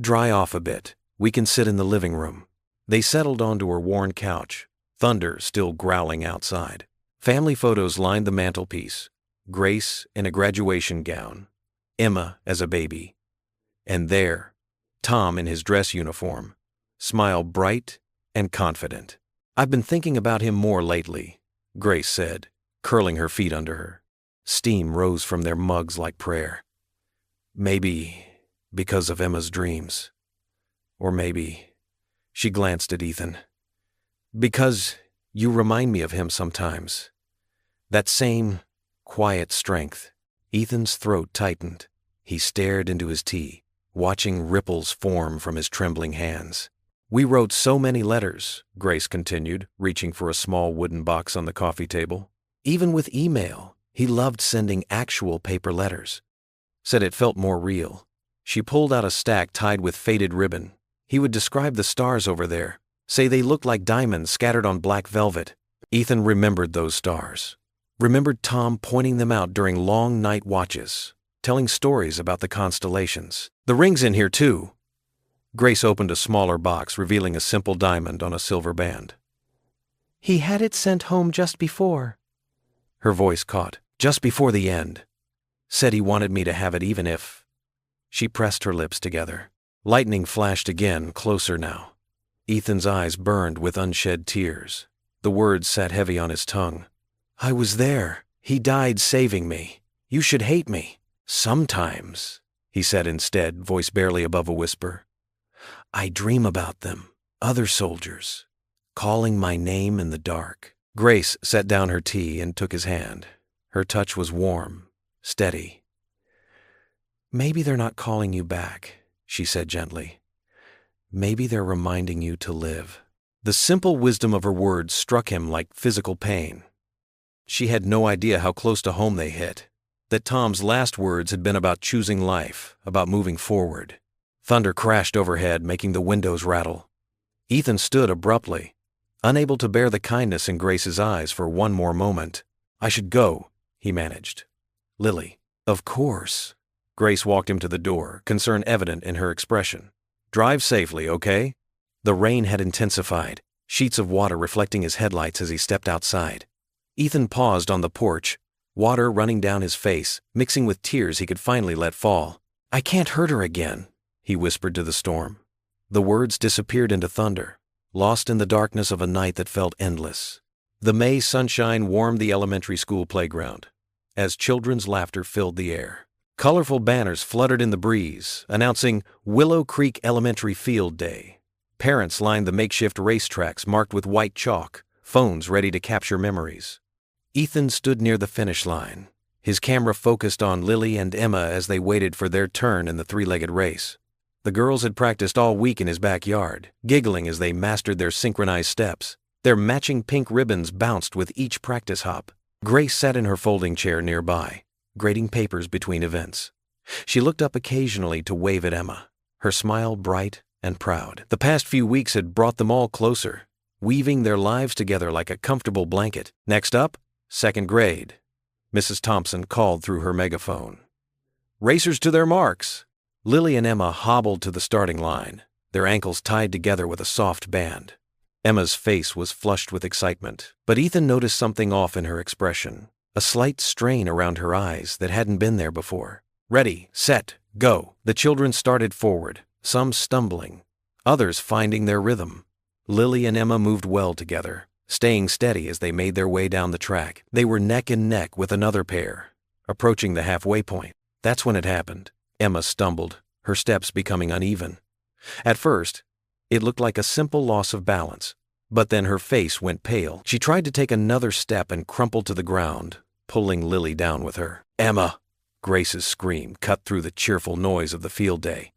"Dry off a bit. We can sit in the living room." They settled onto her worn couch, thunder still growling outside. Family photos lined the mantelpiece. Grace in a graduation gown, Emma as a baby, and there, Tom in his dress uniform, smile bright and confident. "I've been thinking about him more lately," Grace said, curling her feet under her. Steam rose from their mugs like prayer. "Maybe because of Emma's dreams. Or maybe," she glanced at Ethan, "because you remind me of him sometimes. That same quiet strength." Ethan's throat tightened. He stared into his tea, watching ripples form from his trembling hands. "We wrote so many letters," Grace continued, reaching for a small wooden box on the coffee table. "Even with email, he loved sending actual paper letters. Said it felt more real." She pulled out a stack tied with faded ribbon. "He would describe the stars over there, say they looked like diamonds scattered on black velvet." Ethan remembered those stars. Remembered Tom pointing them out during long night watches, telling stories about the constellations. "The ring's in here too." Grace opened a smaller box, revealing a simple diamond on a silver band. "He had it sent home just before." Her voice caught. "Just before the end. Said he wanted me to have it even if..." She pressed her lips together. Lightning flashed again, closer now. Ethan's eyes burned with unshed tears. The words sat heavy on his tongue. "I was there. He died saving me. You should hate me." "Sometimes," he said instead, voice barely above a whisper, "I dream about them, other soldiers, calling my name in the dark." Grace set down her tea and took his hand. Her touch was warm, steady. "Maybe they're not calling you back," she said gently. "Maybe they're reminding you to live." The simple wisdom of her words struck him like physical pain. She had no idea how close to home they hit, that Tom's last words had been about choosing life, about moving forward. Thunder crashed overhead, making the windows rattle. Ethan stood abruptly, unable to bear the kindness in Grace's eyes for one more moment. "I should go," he managed. "Lily." "Of course." Grace walked him to the door, concern evident in her expression. "Drive safely, okay?" The rain had intensified, sheets of water reflecting his headlights as he stepped outside. Ethan paused on the porch, water running down his face, mixing with tears he could finally let fall. "I can't hurt her again," he whispered to the storm. The words disappeared into thunder, lost in the darkness of a night that felt endless. The May sunshine warmed the elementary school playground, as children's laughter filled the air. Colorful banners fluttered in the breeze, announcing Willow Creek Elementary Field Day. Parents lined the makeshift racetracks marked with white chalk, phones ready to capture memories. Ethan stood near the finish line, his camera focused on Lily and Emma as they waited for their turn in the three-legged race. The girls had practiced all week in his backyard, giggling as they mastered their synchronized steps. Their matching pink ribbons bounced with each practice hop. Grace sat in her folding chair nearby, grading papers between events. She looked up occasionally to wave at Emma, her smile bright and proud. The past few weeks had brought them all closer, weaving their lives together like a comfortable blanket. "Next up, second grade," Mrs. Thompson called through her megaphone. "Racers to their marks." Lily and Emma hobbled to the starting line, their ankles tied together with a soft band. Emma's face was flushed with excitement, but Ethan noticed something off in her expression, a slight strain around her eyes that hadn't been there before. "Ready, set, go." The children started forward, some stumbling, others finding their rhythm. Lily and Emma moved well together, staying steady as they made their way down the track. They were neck and neck with another pair, approaching the halfway point. That's when it happened. Emma stumbled, her steps becoming uneven. At first, it looked like a simple loss of balance, but then her face went pale. She tried to take another step and crumpled to the ground, pulling Lily down with her. "Emma!" Grace's scream cut through the cheerful noise of the field day.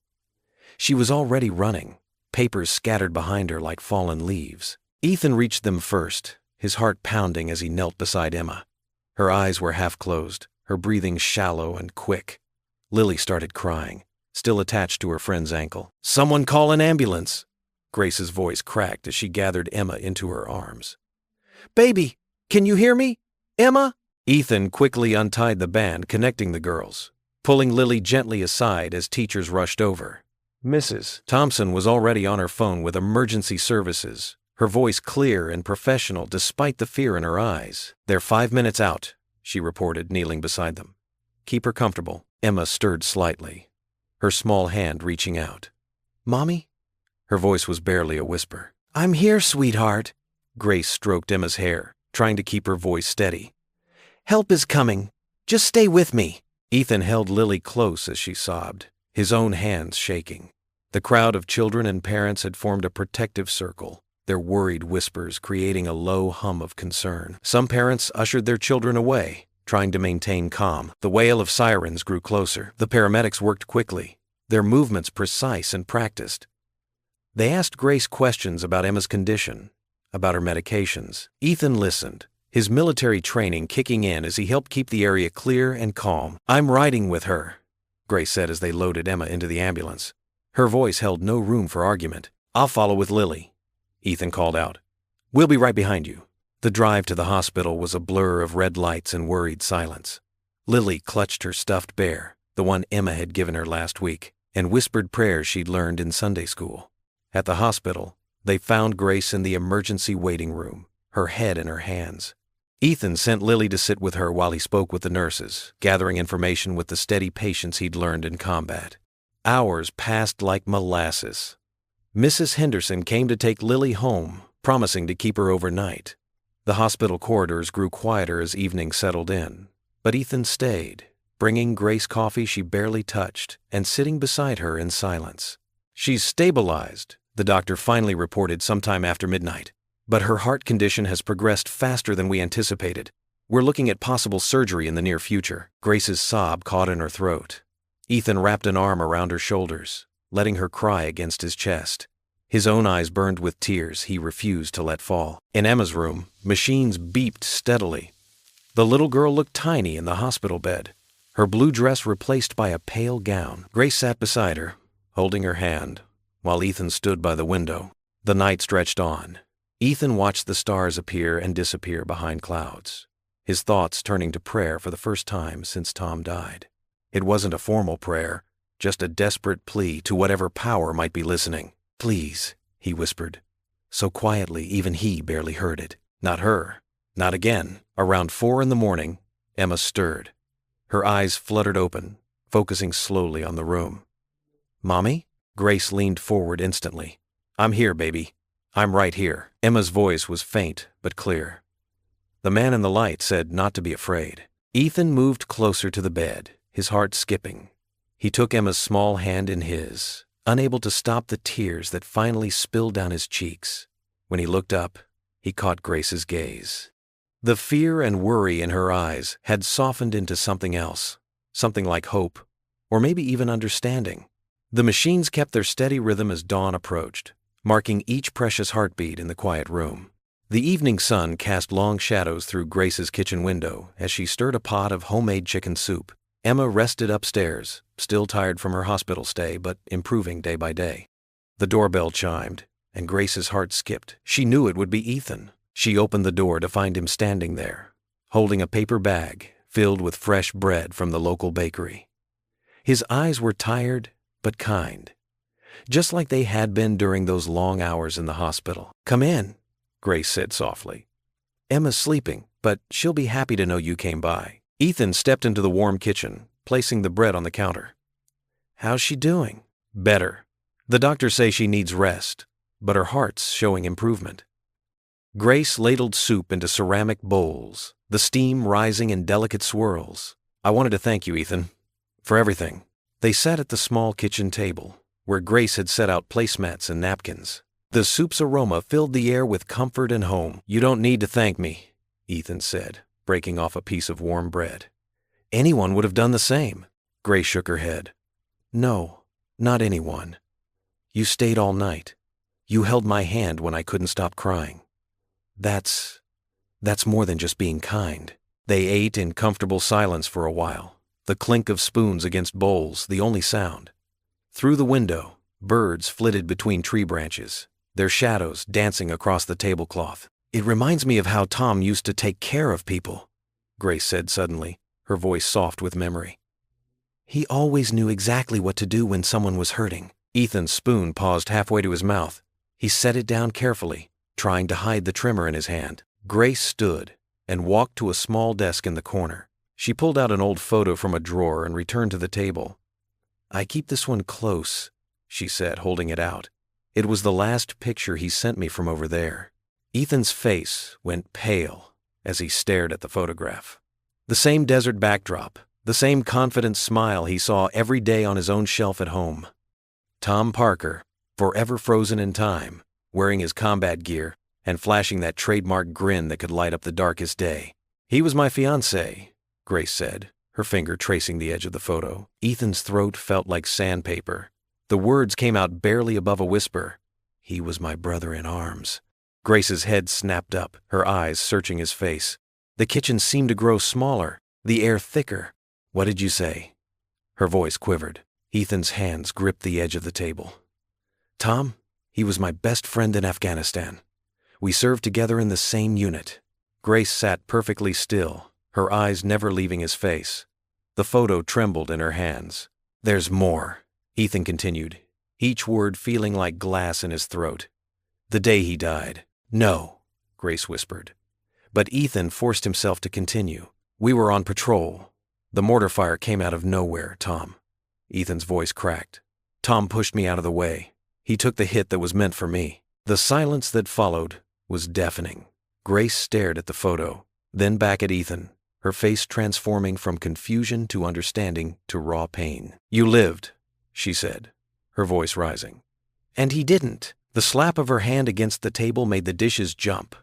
She was already running, papers scattered behind her like fallen leaves. Ethan reached them first, his heart pounding as he knelt beside Emma. Her eyes were half closed, her breathing shallow and quick. Lily started crying, still attached to her friend's ankle. "Someone call an ambulance!" Grace's voice cracked as she gathered Emma into her arms. "Baby, can you hear me? Emma?" Ethan quickly untied the band connecting the girls, pulling Lily gently aside as teachers rushed over. Mrs. Thompson was already on her phone with emergency services, her voice clear and professional despite the fear in her eyes. "They're 5 minutes out," she reported, kneeling beside them. "Keep her comfortable." Emma stirred slightly, her small hand reaching out. "Mommy?" Her voice was barely a whisper. "I'm here, sweetheart." Grace stroked Emma's hair, trying to keep her voice steady. "Help is coming. Just stay with me." Ethan held Lily close as she sobbed, his own hands shaking. The crowd of children and parents had formed a protective circle, their worried whispers creating a low hum of concern. Some parents ushered their children away, trying to maintain calm. The wail of sirens grew closer. The paramedics worked quickly, their movements precise and practiced. They asked Grace questions about Emma's condition, about her medications. Ethan listened, his military training kicking in as he helped keep the area clear and calm. "I'm riding with her," Grace said as they loaded Emma into the ambulance. Her voice held no room for argument. "I'll follow with Lily," Ethan called out. "We'll be right behind you." The drive to the hospital was a blur of red lights and worried silence. Lily clutched her stuffed bear, the one Emma had given her last week, and whispered prayers she'd learned in Sunday school. At the hospital, they found Grace in the emergency waiting room, her head in her hands. Ethan sent Lily to sit with her while he spoke with the nurses, gathering information with the steady patience he'd learned in combat. Hours passed like molasses. Mrs. Henderson came to take Lily home, promising to keep her overnight. The hospital corridors grew quieter as evening settled in, but Ethan stayed, bringing Grace coffee she barely touched and sitting beside her in silence. "She's stabilized," the doctor finally reported sometime after midnight, "but her heart condition has progressed faster than we anticipated. We're looking at possible surgery in the near future." Grace's sob caught in her throat. Ethan wrapped an arm around her shoulders, letting her cry against his chest. His own eyes burned with tears he refused to let fall. In Emma's room, machines beeped steadily. The little girl looked tiny in the hospital bed, her blue dress replaced by a pale gown. Grace sat beside her, holding her hand, while Ethan stood by the window. The night stretched on. Ethan watched the stars appear and disappear behind clouds, his thoughts turning to prayer for the first time since Tom died. It wasn't a formal prayer, just a desperate plea to whatever power might be listening. "Please," he whispered, so quietly even he barely heard it. "Not her. Not again." Around 4 a.m, Emma stirred. Her eyes fluttered open, focusing slowly on the room. "Mommy?" Grace leaned forward instantly. "I'm here, baby. I'm right here." Emma's voice was faint but clear. The man in the light said not to be afraid. Ethan moved closer to the bed, his heart skipping. He took Emma's small hand in his, unable to stop the tears that finally spilled down his cheeks. When he looked up, he caught Grace's gaze. The fear and worry in her eyes had softened into something else, something like hope, or maybe even understanding. The machines kept their steady rhythm as dawn approached, marking each precious heartbeat in the quiet room. The evening sun cast long shadows through Grace's kitchen window as she stirred a pot of homemade chicken soup. Emma rested upstairs, still tired from her hospital stay but improving day by day. The doorbell chimed, and Grace's heart skipped. She knew it would be Ethan. She opened the door to find him standing there, holding a paper bag filled with fresh bread from the local bakery. His eyes were tired but kind, just like they had been during those long hours in the hospital. "Come in," Grace said softly. "Emma's sleeping, but she'll be happy to know you came by." Ethan stepped into the warm kitchen, placing the bread on the counter. "How's she doing?" "Better. The doctors say she needs rest, but her heart's showing improvement." Grace ladled soup into ceramic bowls, the steam rising in delicate swirls. "I wanted to thank you, Ethan, for everything." They sat at the small kitchen table, where Grace had set out placemats and napkins. The soup's aroma filled the air with comfort and home. "You don't need to thank me," Ethan said, breaking off a piece of warm bread. "Anyone would have done the same." Grace shook her head. "No, not anyone. You stayed all night. You held my hand when I couldn't stop crying. That's more than just being kind." They ate in comfortable silence for a while, the clink of spoons against bowls the only sound. Through the window, birds flitted between tree branches, their shadows dancing across the tablecloth. "It reminds me of how Tom used to take care of people," Grace said suddenly, her voice soft with memory. "He always knew exactly what to do when someone was hurting." Ethan's spoon paused halfway to his mouth. He set it down carefully, trying to hide the tremor in his hand. Grace stood and walked to a small desk in the corner. She pulled out an old photo from a drawer and returned to the table. "I keep this one close," she said, holding it out. "It was the last picture he sent me from over there." Ethan's face went pale as he stared at the photograph. The same desert backdrop, the same confident smile he saw every day on his own shelf at home. Tom Parker, forever frozen in time, wearing his combat gear and flashing that trademark grin that could light up the darkest day. "He was my fiancé," Grace said, her finger tracing the edge of the photo. Ethan's throat felt like sandpaper. The words came out barely above a whisper. "He was my brother in arms." Grace's head snapped up, her eyes searching his face. The kitchen seemed to grow smaller, the air thicker. "What did you say?" Her voice quivered. Ethan's hands gripped the edge of the table. "Tom, he was my best friend in Afghanistan. We served together in the same unit." Grace sat perfectly still, her eyes never leaving his face. The photo trembled in her hands. "There's more," Ethan continued, each word feeling like glass in his throat. "The day he died." "No," Grace whispered. But Ethan forced himself to continue. "We were on patrol. The mortar fire came out of nowhere, Tom." Ethan's voice cracked. "Tom pushed me out of the way. He took the hit that was meant for me." The silence that followed was deafening. Grace stared at the photo, then back at Ethan, her face transforming from confusion to understanding to raw pain. "You lived," she said, her voice rising. "And he didn't." The slap of her hand against the table made the dishes jump.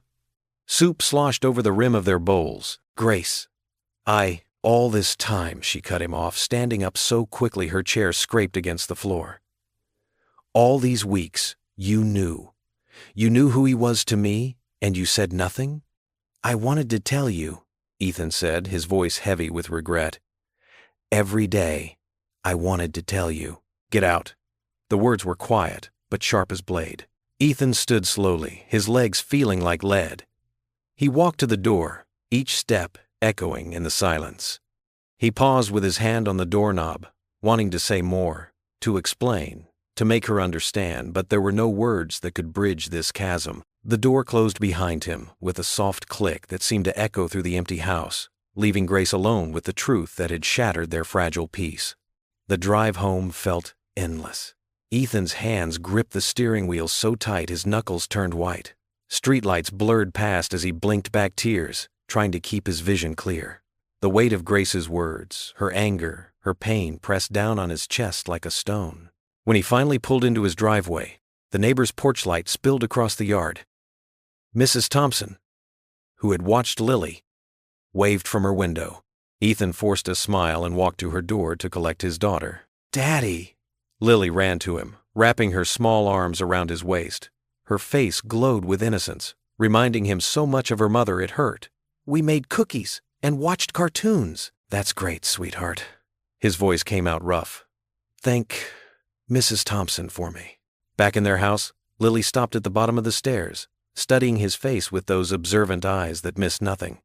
Soup sloshed over the rim of their bowls. "Grace, all this time," she cut him off, standing up so quickly her chair scraped against the floor. "All these weeks, you knew. You knew who he was to me, and you said nothing?" "I wanted to tell you," Ethan said, his voice heavy with regret. "Every day, I wanted to tell you." "Get out." The words were quiet, but sharp as blade. Ethan stood slowly, his legs feeling like lead. He walked to the door, each step echoing in the silence. He paused with his hand on the doorknob, wanting to say more, to explain, to make her understand, but there were no words that could bridge this chasm. The door closed behind him with a soft click that seemed to echo through the empty house, leaving Grace alone with the truth that had shattered their fragile peace. The drive home felt endless. Ethan's hands gripped the steering wheel so tight his knuckles turned white. Streetlights blurred past as he blinked back tears, trying to keep his vision clear. The weight of Grace's words, her anger, her pain pressed down on his chest like a stone. When he finally pulled into his driveway, the neighbor's porch light spilled across the yard. Mrs. Thompson, who had watched Lily, waved from her window. Ethan forced a smile and walked to her door to collect his daughter. "Daddy!" Lily ran to him, wrapping her small arms around his waist. Her face glowed with innocence, reminding him so much of her mother it hurt. "We made cookies and watched cartoons." "That's great, sweetheart." His voice came out rough. "Thank Mrs. Thompson for me." Back in their house, Lily stopped at the bottom of the stairs, studying his face with those observant eyes that missed nothing.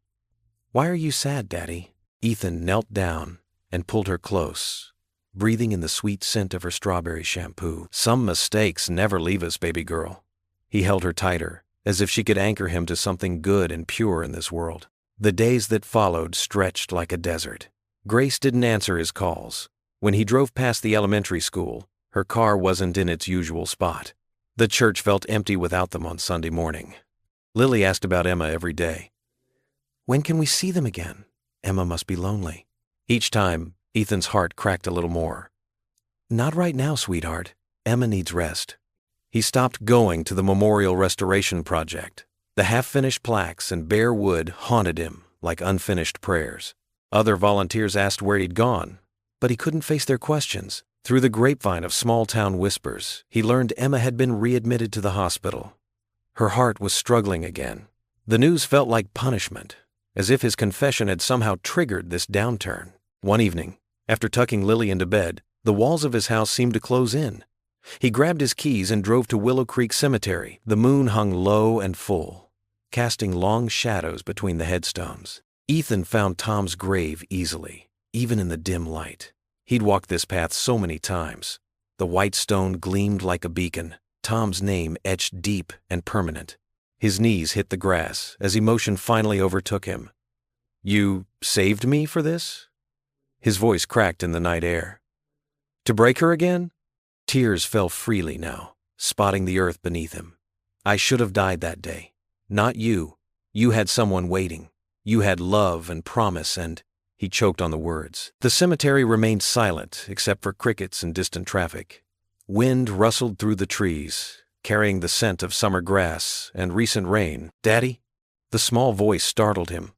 "Why are you sad, Daddy?" Ethan knelt down and pulled her close, breathing in the sweet scent of her strawberry shampoo. "Some mistakes never leave us, baby girl." He held her tighter, as if she could anchor him to something good and pure in this world. The days that followed stretched like a desert. Grace didn't answer his calls. When he drove past the elementary school, her car wasn't in its usual spot. The church felt empty without them on Sunday morning. Lily asked about Emma every day. "When can we see them again? Emma must be lonely." Each time, Ethan's heart cracked a little more. "Not right now, sweetheart. Emma needs rest." He stopped going to the memorial restoration project. The half-finished plaques and bare wood haunted him like unfinished prayers. Other volunteers asked where he'd gone, but he couldn't face their questions. Through the grapevine of small-town whispers, he learned Emma had been readmitted to the hospital. Her heart was struggling again. The news felt like punishment, as if his confession had somehow triggered this downturn. One evening, after tucking Lily into bed, the walls of his house seemed to close in. He grabbed his keys and drove to Willow Creek Cemetery. The moon hung low and full, casting long shadows between the headstones. Ethan found Tom's grave easily, even in the dim light. He'd walked this path so many times. The white stone gleamed like a beacon, Tom's name etched deep and permanent. His knees hit the grass as emotion finally overtook him. "You saved me for this?" His voice cracked in the night air. "To break her again?" Tears fell freely now, spotting the earth beneath him. "I should have died that day. Not you. You had someone waiting. You had love and promise and—" He choked on the words. The cemetery remained silent except for crickets and distant traffic. Wind rustled through the trees, carrying the scent of summer grass and recent rain. "Daddy?" The small voice startled him.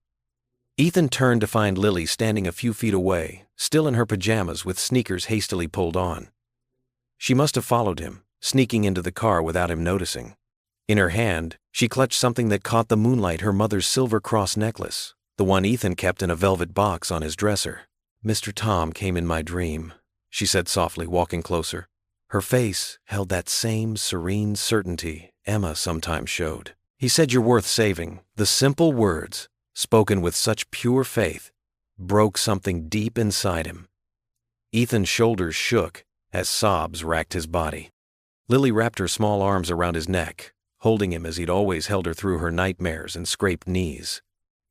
Ethan turned to find Lily standing a few feet away, still in her pajamas with sneakers hastily pulled on. She must have followed him, sneaking into the car without him noticing. In her hand, she clutched something that caught the moonlight, her mother's silver cross necklace, the one Ethan kept in a velvet box on his dresser. "Mr. Tom came in my dream," she said softly, walking closer. Her face held that same serene certainty Emma sometimes showed. "He said you're worth saving." The simple words, spoken with such pure faith, broke something deep inside him. Ethan's shoulders shook as sobs racked his body. Lily wrapped her small arms around his neck, holding him as he'd always held her through her nightmares and scraped knees.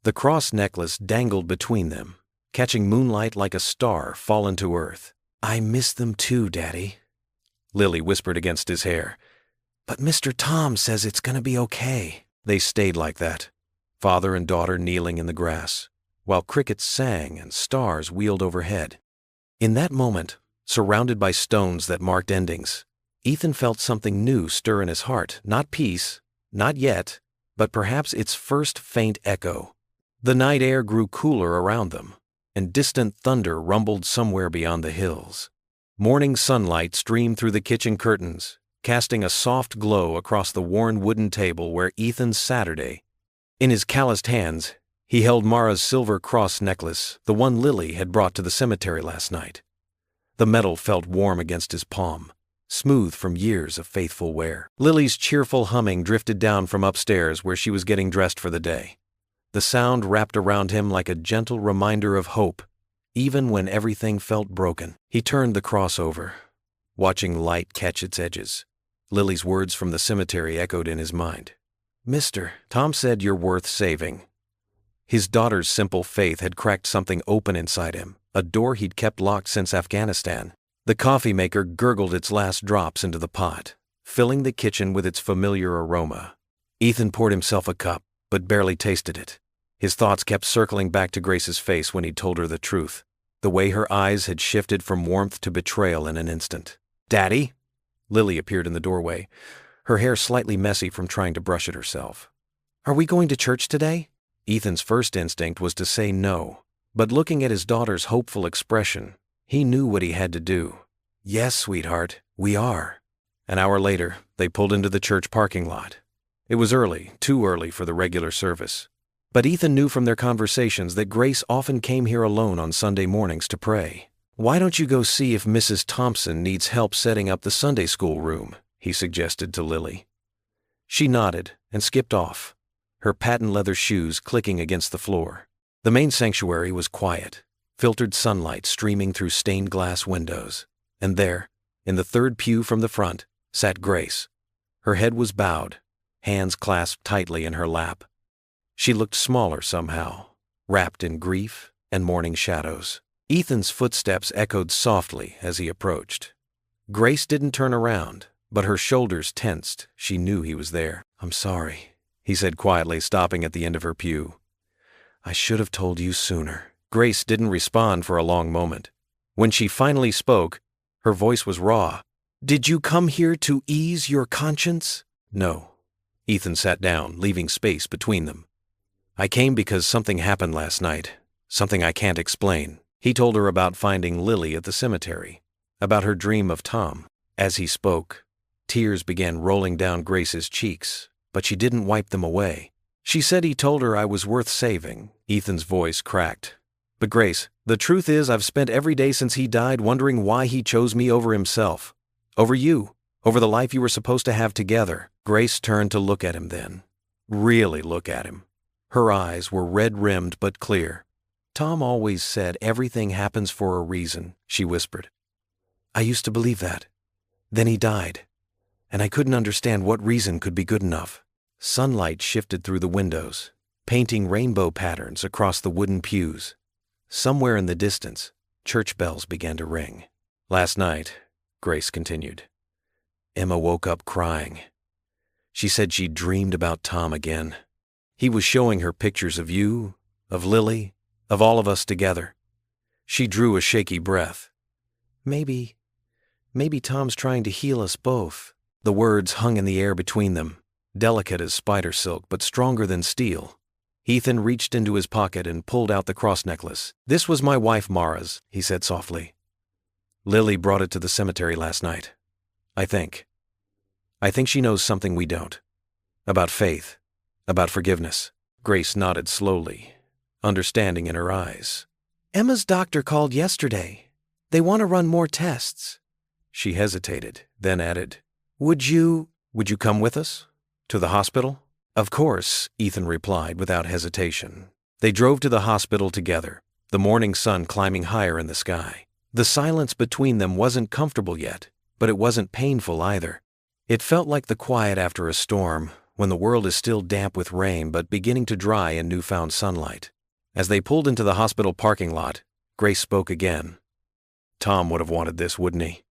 The cross necklace dangled between them, catching moonlight like a star fallen to earth. "I miss them too, Daddy," Lily whispered against his hair. "But Mr. Tom says it's gonna be okay." They stayed like that, father and daughter kneeling in the grass, while crickets sang and stars wheeled overhead. In that moment, surrounded by stones that marked endings, Ethan felt something new stir in his heart. Not peace, not yet, but perhaps its first faint echo. The night air grew cooler around them, and distant thunder rumbled somewhere beyond the hills. Morning sunlight streamed through the kitchen curtains, casting a soft glow across the worn wooden table where Ethan Saturday. In his calloused hands, he held Mara's silver cross necklace, the one Lily had brought to the cemetery last night. The metal felt warm against his palm, smooth from years of faithful wear. Lily's cheerful humming drifted down from upstairs where she was getting dressed for the day. The sound wrapped around him like a gentle reminder of hope, even when everything felt broken. He turned the cross over, watching light catch its edges. Lily's words from the cemetery echoed in his mind. Mister, Tom said you're worth saving. His daughter's simple faith had cracked something open inside him, a door he'd kept locked since Afghanistan. The coffee maker gurgled its last drops into the pot, filling the kitchen with its familiar aroma. Ethan poured himself a cup, but barely tasted it. His thoughts kept circling back to Grace's face when he told her the truth, the way her eyes had shifted from warmth to betrayal in an instant. "Daddy?" Lily appeared in the doorway, her hair slightly messy from trying to brush it herself. "Are we going to church today?" Ethan's first instinct was to say no, but looking at his daughter's hopeful expression, he knew what he had to do. "Yes, sweetheart, we are." An hour later, they pulled into the church parking lot. It was early, too early for the regular service. But Ethan knew from their conversations that Grace often came here alone on Sunday mornings to pray. "Why don't you go see if Mrs. Thompson needs help setting up the Sunday school room?" he suggested to Lily. She nodded and skipped off, her patent leather shoes clicking against the floor. The main sanctuary was quiet, filtered sunlight streaming through stained glass windows. And there, in the third pew from the front, sat Grace. Her head was bowed, hands clasped tightly in her lap. She looked smaller somehow, wrapped in grief and mourning shadows. Ethan's footsteps echoed softly as he approached. Grace didn't turn around, but her shoulders tensed. She knew he was there. "I'm sorry," he said quietly, stopping at the end of her pew. "I should have told you sooner." Grace didn't respond for a long moment. When she finally spoke, her voice was raw. "Did you come here to ease your conscience?" "No." Ethan sat down, leaving space between them. "I came because something happened last night, something I can't explain." He told her about finding Lily at the cemetery, about her dream of Tom. As he spoke, tears began rolling down Grace's cheeks, but she didn't wipe them away. "She said he told her I was worth saving." Ethan's voice cracked. "But Grace, the truth is I've spent every day since he died wondering why he chose me over himself. Over you. Over the life you were supposed to have together." Grace turned to look at him then. Really look at him. Her eyes were red-rimmed but clear. "Tom always said everything happens for a reason," she whispered. "I used to believe that. Then he died, and I couldn't understand what reason could be good enough." Sunlight shifted through the windows, painting rainbow patterns across the wooden pews. Somewhere in the distance, church bells began to ring. "Last night," Grace continued, "Emma woke up crying. She said she dreamed about Tom again. He was showing her pictures of you, of Lily, of all of us together." She drew a shaky breath. Maybe Tom's trying to heal us both." The words hung in the air between them, delicate as spider silk but stronger than steel. Ethan reached into his pocket and pulled out the cross necklace. "This was my wife Mara's," he said softly. "Lily brought it to the cemetery last night. I think she knows something we don't. About faith, about forgiveness." Grace nodded slowly, understanding in her eyes. "Emma's doctor called yesterday. They want to run more tests." She hesitated, then added, Would you come with us? To the hospital?" "Of course," Ethan replied without hesitation. They drove to the hospital together, the morning sun climbing higher in the sky. The silence between them wasn't comfortable yet, but it wasn't painful either. It felt like the quiet after a storm, when the world is still damp with rain but beginning to dry in newfound sunlight. As they pulled into the hospital parking lot, Grace spoke again. "Tom would have wanted this, wouldn't he?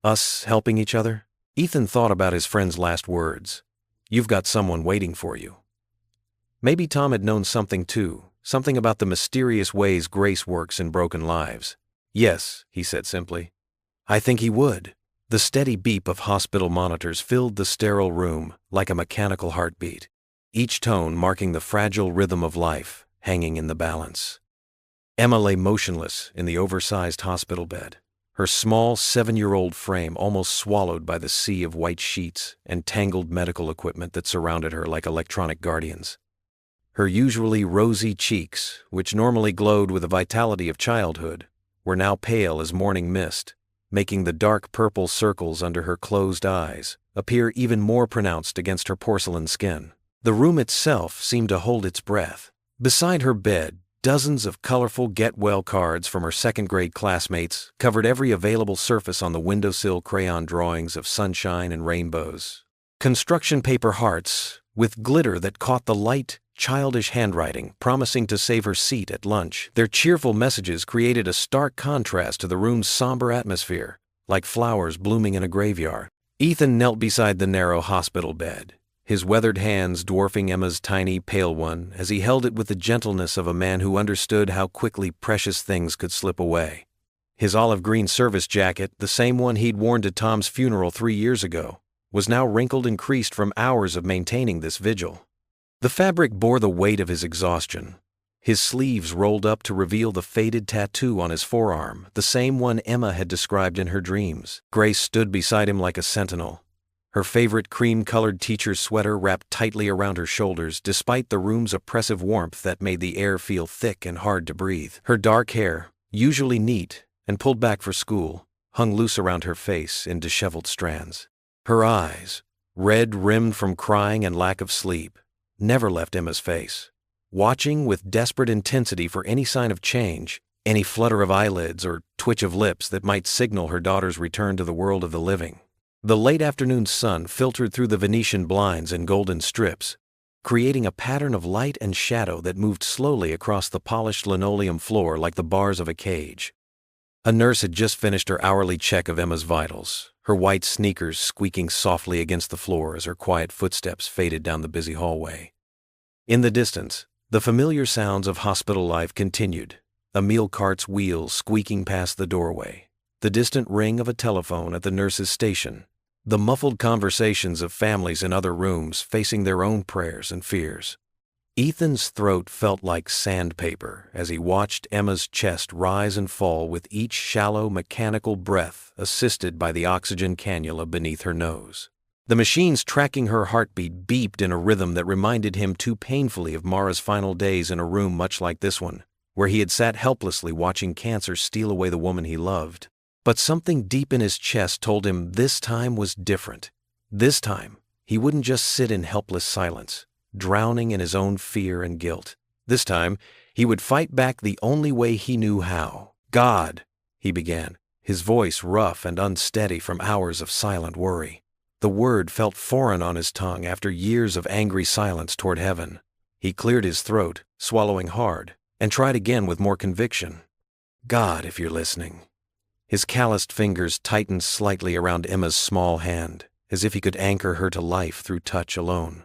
Us helping each other?" Ethan thought about his friend's last words. "You've got someone waiting for you." Maybe Tom had known something too, something about the mysterious ways grace works in broken lives. "Yes," he said simply. "I think he would." The steady beep of hospital monitors filled the sterile room like a mechanical heartbeat, each tone marking the fragile rhythm of life hanging in the balance. Emma lay motionless in the oversized hospital bed, her small 7-year-old frame almost swallowed by the sea of white sheets and tangled medical equipment that surrounded her like electronic guardians. Her usually rosy cheeks, which normally glowed with the vitality of childhood, were now pale as morning mist, making the dark purple circles under her closed eyes appear even more pronounced against her porcelain skin. The room itself seemed to hold its breath. Beside her bed, dozens of colorful get-well cards from her second-grade classmates covered every available surface on the windowsill crayon drawings of sunshine and rainbows. Construction paper hearts, with glitter that caught the light, childish handwriting promising to save her seat at lunch. Their cheerful messages created a stark contrast to the room's somber atmosphere, like flowers blooming in a graveyard. Ethan knelt beside the narrow hospital bed, his weathered hands dwarfing Emma's tiny, pale one as he held it with the gentleness of a man who understood how quickly precious things could slip away. His olive-green service jacket, the same one he'd worn to Tom's funeral 3 years ago, was now wrinkled and creased from hours of maintaining this vigil. The fabric bore the weight of his exhaustion. His sleeves rolled up to reveal the faded tattoo on his forearm, the same one Emma had described in her dreams. Grace stood beside him like a sentinel, her favorite cream-colored teacher's sweater wrapped tightly around her shoulders despite the room's oppressive warmth that made the air feel thick and hard to breathe. Her dark hair, usually neat and pulled back for school, hung loose around her face in disheveled strands. Her eyes, red-rimmed from crying and lack of sleep, never left Emma's face, watching with desperate intensity for any sign of change, any flutter of eyelids or twitch of lips that might signal her daughter's return to the world of the living. The late afternoon sun filtered through the Venetian blinds in golden strips, creating a pattern of light and shadow that moved slowly across the polished linoleum floor like the bars of a cage. A nurse had just finished her hourly check of Emma's vitals, her white sneakers squeaking softly against the floor as her quiet footsteps faded down the busy hallway. In the distance, the familiar sounds of hospital life continued, a meal cart's wheels squeaking past the doorway, the distant ring of a telephone at the nurse's station, the muffled conversations of families in other rooms facing their own prayers and fears. Ethan's throat felt like sandpaper as he watched Emma's chest rise and fall with each shallow mechanical breath assisted by the oxygen cannula beneath her nose. The machines tracking her heartbeat beeped in a rhythm that reminded him too painfully of Mara's final days in a room much like this one, where he had sat helplessly watching cancer steal away the woman he loved. But something deep in his chest told him this time was different. This time, he wouldn't just sit in helpless silence, drowning in his own fear and guilt. This time, he would fight back the only way he knew how. "God," he began, his voice rough and unsteady from hours of silent worry. The word felt foreign on his tongue after years of angry silence toward heaven. He cleared his throat, swallowing hard, and tried again with more conviction. "God, if you're listening." His calloused fingers tightened slightly around Emma's small hand, as if he could anchor her to life through touch alone.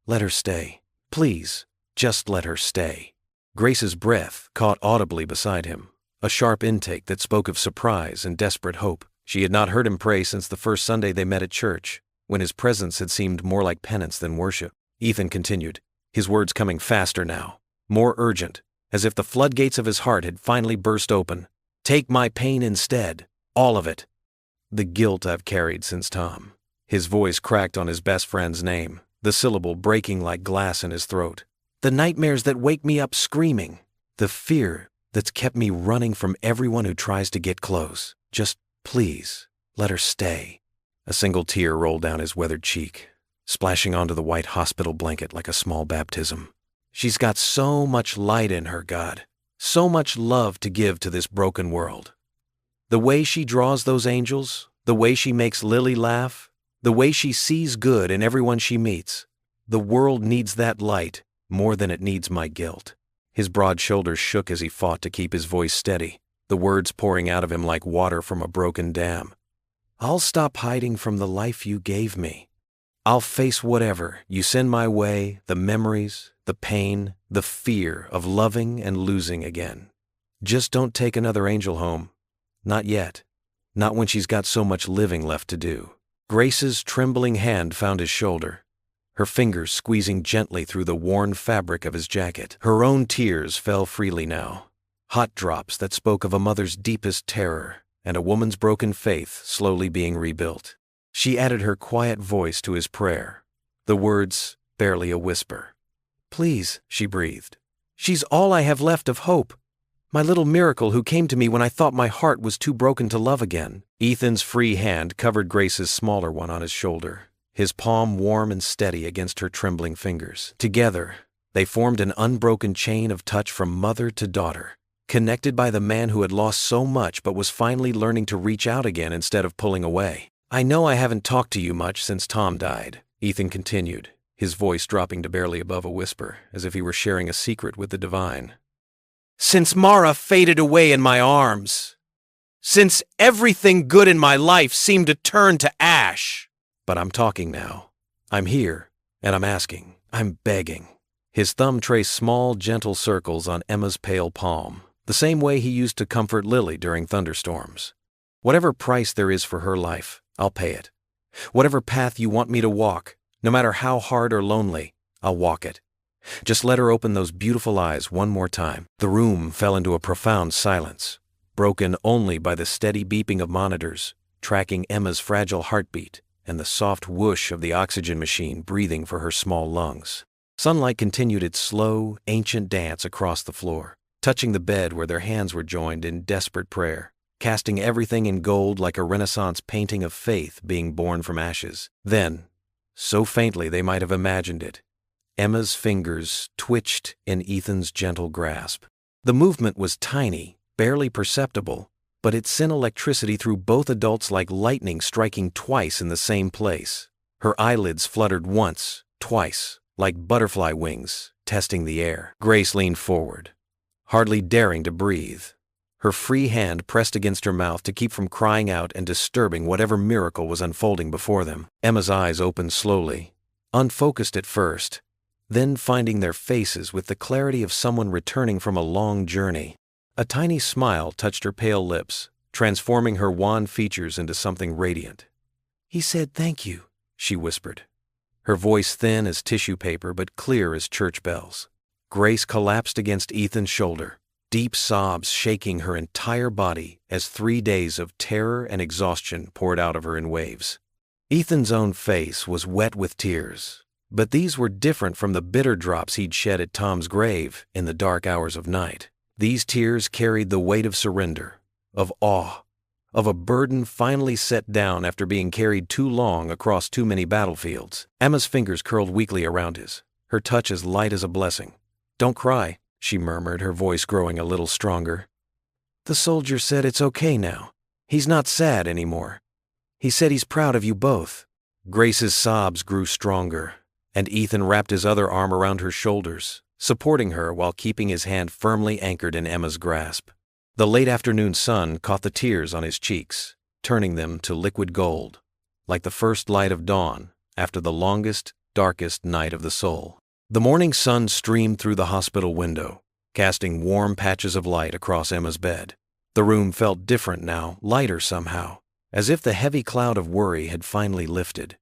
"Let her stay. Please, just let her stay." Grace's breath caught audibly beside him, a sharp intake that spoke of surprise and desperate hope. She had not heard him pray since the first Sunday they met at church, when his presence had seemed more like penance than worship. Ethan continued, his words coming faster now, more urgent, as if the floodgates of his heart had finally burst open. "Take my pain instead, all of it. The guilt I've carried since Tom." His voice cracked on his best friend's name, the syllable breaking like glass in his throat. "The nightmares that wake me up screaming. The fear that's kept me running from everyone who tries to get close. Just please, let her stay." A single tear rolled down his weathered cheek, splashing onto the white hospital blanket like a small baptism. "She's got so much light in her, God. So much love to give to this broken world. The way she draws those angels, the way she makes Lily laugh, the way she sees good in everyone she meets. The world needs that light more than it needs my guilt." His broad shoulders shook as he fought to keep his voice steady, the words pouring out of him like water from a broken dam. "I'll stop hiding from the life you gave me. I'll face whatever you send my way, the memories, the pain, the fear of loving and losing again. Just don't take another angel home. Not yet. Not when she's got so much living left to do." Grace's trembling hand found his shoulder, her fingers squeezing gently through the worn fabric of his jacket. Her own tears fell freely now, hot drops that spoke of a mother's deepest terror and a woman's broken faith slowly being rebuilt. She added her quiet voice to his prayer, the words barely a whisper. "Please," she breathed. "She's all I have left of hope. My little miracle who came to me when I thought my heart was too broken to love again." Ethan's free hand covered Grace's smaller one on his shoulder, his palm warm and steady against her trembling fingers. Together, they formed an unbroken chain of touch from mother to daughter, connected by the man who had lost so much but was finally learning to reach out again instead of pulling away. "I know I haven't talked to you much since Tom died," Ethan continued, his voice dropping to barely above a whisper, as if he were sharing a secret with the divine. "Since Mara faded away in my arms. Since everything good in my life seemed to turn to ash. But I'm talking now. I'm here, and I'm asking. I'm begging." His thumb traced small, gentle circles on Emma's pale palm, the same way he used to comfort Lily during thunderstorms. "Whatever price there is for her life, I'll pay it. Whatever path you want me to walk, no matter how hard or lonely, I'll walk it. Just let her open those beautiful eyes one more time." The room fell into a profound silence, broken only by the steady beeping of monitors, tracking Emma's fragile heartbeat and the soft whoosh of the oxygen machine breathing for her small lungs. Sunlight continued its slow, ancient dance across the floor, touching the bed where their hands were joined in desperate prayer, casting everything in gold like a Renaissance painting of faith being born from ashes. Then, so faintly they might have imagined it, Emma's fingers twitched in Ethan's gentle grasp. The movement was tiny, barely perceptible, but it sent electricity through both adults like lightning striking twice in the same place. Her eyelids fluttered once, twice, like butterfly wings, testing the air. Grace leaned forward, hardly daring to breathe, her free hand pressed against her mouth to keep from crying out and disturbing whatever miracle was unfolding before them. Emma's eyes opened slowly, unfocused at first, then finding their faces with the clarity of someone returning from a long journey. A tiny smile touched her pale lips, transforming her wan features into something radiant. "He said thank you," she whispered, her voice thin as tissue paper but clear as church bells. Grace collapsed against Ethan's shoulder, deep sobs shaking her entire body as 3 days of terror and exhaustion poured out of her in waves. Ethan's own face was wet with tears, but these were different from the bitter drops he'd shed at Tom's grave in the dark hours of night. These tears carried the weight of surrender, of awe, of a burden finally set down after being carried too long across too many battlefields. Emma's fingers curled weakly around his, her touch as light as a blessing. "Don't cry," she murmured, her voice growing a little stronger. "The soldier said it's okay now. He's not sad anymore. He said he's proud of you both." Grace's sobs grew stronger, and Ethan wrapped his other arm around her shoulders, supporting her while keeping his hand firmly anchored in Emma's grasp. The late afternoon sun caught the tears on his cheeks, turning them to liquid gold, like the first light of dawn after the longest, darkest night of the soul. The morning sun streamed through the hospital window, casting warm patches of light across Emma's bed. The room felt different now, lighter somehow, as if the heavy cloud of worry had finally lifted.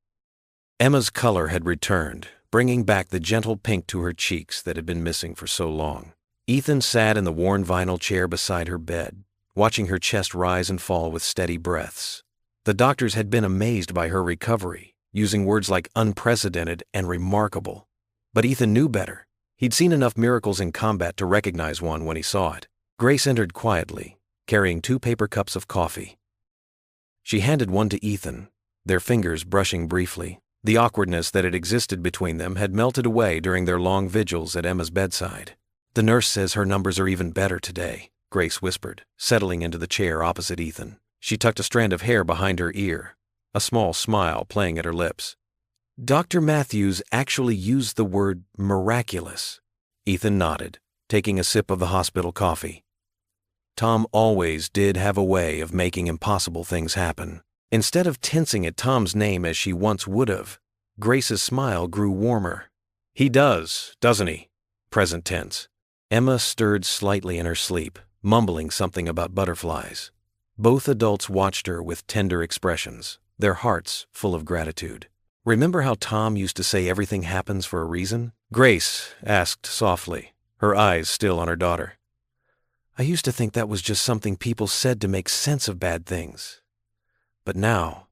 Emma's color had returned, bringing back the gentle pink to her cheeks that had been missing for so long. Ethan sat in the worn vinyl chair beside her bed, watching her chest rise and fall with steady breaths. The doctors had been amazed by her recovery, using words like unprecedented and remarkable. But Ethan knew better. He'd seen enough miracles in combat to recognize one when he saw it. Grace entered quietly, carrying 2 paper cups of coffee. She handed one to Ethan, their fingers brushing briefly. The awkwardness that had existed between them had melted away during their long vigils at Emma's bedside. "The nurse says her numbers are even better today," Grace whispered, settling into the chair opposite Ethan. She tucked a strand of hair behind her ear, a small smile playing at her lips. "Dr. Matthews actually used the word miraculous." Ethan nodded, taking a sip of the hospital coffee. Tom always did have a way of making impossible things happen. Instead of tensing at Tom's name as she once would have, Grace's smile grew warmer. "He does, doesn't he?" Present tense. Emma stirred slightly in her sleep, mumbling something about butterflies. Both adults watched her with tender expressions, their hearts full of gratitude. "Remember how Tom used to say everything happens for a reason?" Grace asked softly, her eyes still on her daughter. "I used to think that was just something people said to make sense of bad things. But now,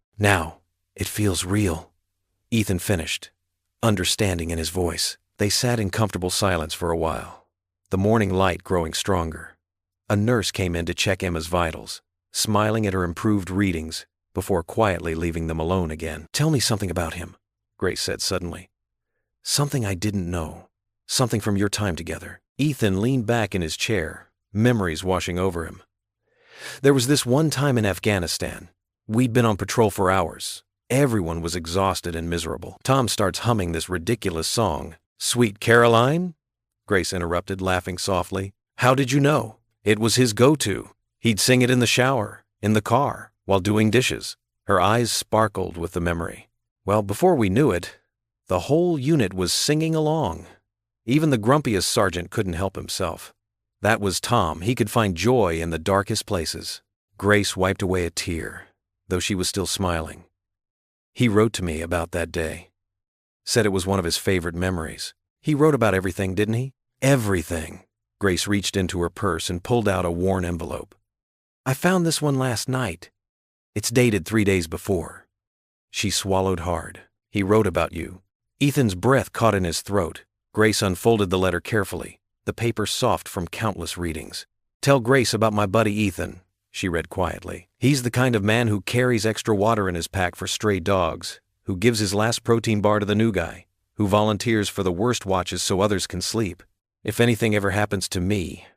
it feels real." Ethan finished, understanding in his voice. They sat in comfortable silence for a while, the morning light growing stronger. A nurse came in to check Emma's vitals, smiling at her improved readings before quietly leaving them alone again. "Tell me something about him," Grace said suddenly. "Something I didn't know. Something from your time together." Ethan leaned back in his chair, memories washing over him. "There was this one time in Afghanistan. We'd been on patrol for hours. Everyone was exhausted and miserable. Tom starts humming this ridiculous song. "Sweet Caroline?" Grace interrupted, laughing softly. "How did you know?" It was his go-to. He'd sing it in the shower, in the car, while doing dishes. Her eyes sparkled with the memory. Well, before we knew it, the whole unit was singing along. Even the grumpiest sergeant couldn't help himself. That was Tom. He could find joy in the darkest places. Grace wiped away a tear, though she was still smiling. "He wrote to me about that day. Said it was one of his favorite memories. He wrote about everything, didn't he? Everything." Grace reached into her purse and pulled out a worn envelope. "I found this one last night. It's dated 3 days before." She swallowed hard. "He wrote about you." Ethan's breath caught in his throat. Grace unfolded the letter carefully, the paper soft from countless readings. "Tell Grace about my buddy Ethan," she read quietly. "He's the kind of man who carries extra water in his pack for stray dogs, who gives his last protein bar to the new guy, who volunteers for the worst watches so others can sleep. If anything ever happens to me,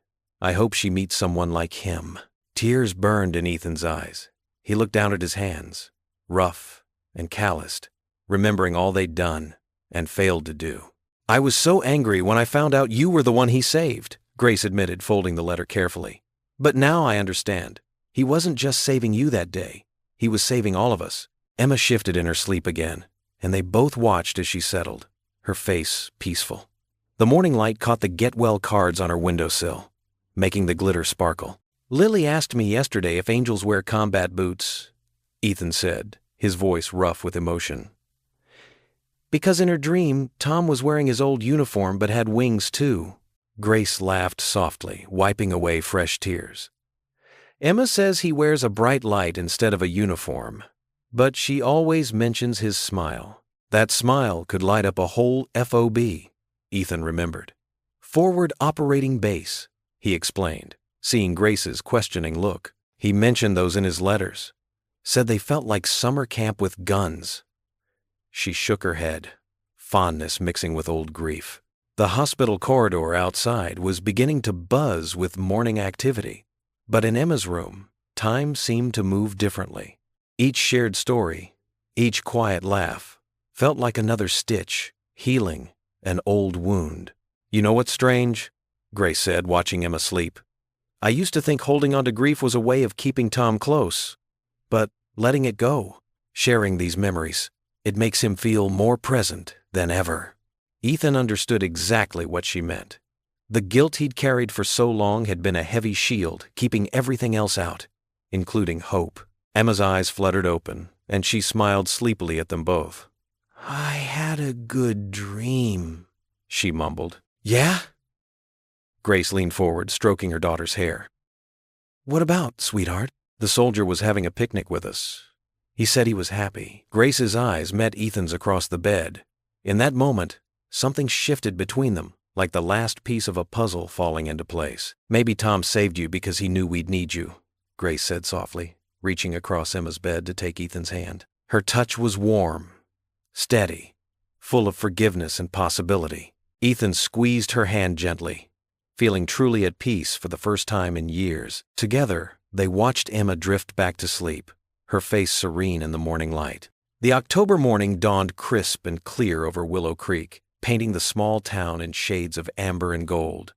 I hope she meets someone like him." Tears burned in Ethan's eyes. He looked down at his hands, rough and calloused, remembering all they'd done and failed to do. "I was so angry when I found out you were the one he saved," Grace admitted, folding the letter carefully. "But now I understand. He wasn't just saving you that day. He was saving all of us." Emma shifted in her sleep again, and they both watched as she settled, her face peaceful. The morning light caught the get-well cards on her windowsill, making the glitter sparkle. "Lily asked me yesterday if angels wear combat boots," Ethan said, his voice rough with emotion. "Because in her dream, Tom was wearing his old uniform but had wings too." Grace laughed softly, wiping away fresh tears. "Emma says he wears a bright light instead of a uniform, but she always mentions his smile. That smile could light up a whole FOB, Ethan remembered. "Forward operating base," he explained, seeing Grace's questioning look. "He mentioned those in his letters. Said they felt like summer camp with guns." She shook her head, fondness mixing with old grief. The hospital corridor outside was beginning to buzz with morning activity, but in Emma's room, time seemed to move differently. Each shared story, each quiet laugh, felt like another stitch, healing an old wound. "You know what's strange?" Grace said, watching Emma sleep. "I used to think holding on to grief was a way of keeping Tom close, but letting it go, sharing these memories, it makes him feel more present than ever." Ethan understood exactly what she meant. The guilt he'd carried for so long had been a heavy shield, keeping everything else out, including hope. Emma's eyes fluttered open, and she smiled sleepily at them both. "I had a good dream," she mumbled. "Yeah?" Grace leaned forward, stroking her daughter's hair. "What about, sweetheart?" "The soldier was having a picnic with us. He said he was happy." Grace's eyes met Ethan's across the bed. In that moment, something shifted between them, like the last piece of a puzzle falling into place. "Maybe Tom saved you because he knew we'd need you," Grace said softly, reaching across Emma's bed to take Ethan's hand. Her touch was warm, steady, full of forgiveness and possibility. Ethan squeezed her hand gently, feeling truly at peace for the first time in years. Together, they watched Emma drift back to sleep, her face serene in the morning light. The October morning dawned crisp and clear over Willow Creek, painting the small town in shades of amber and gold.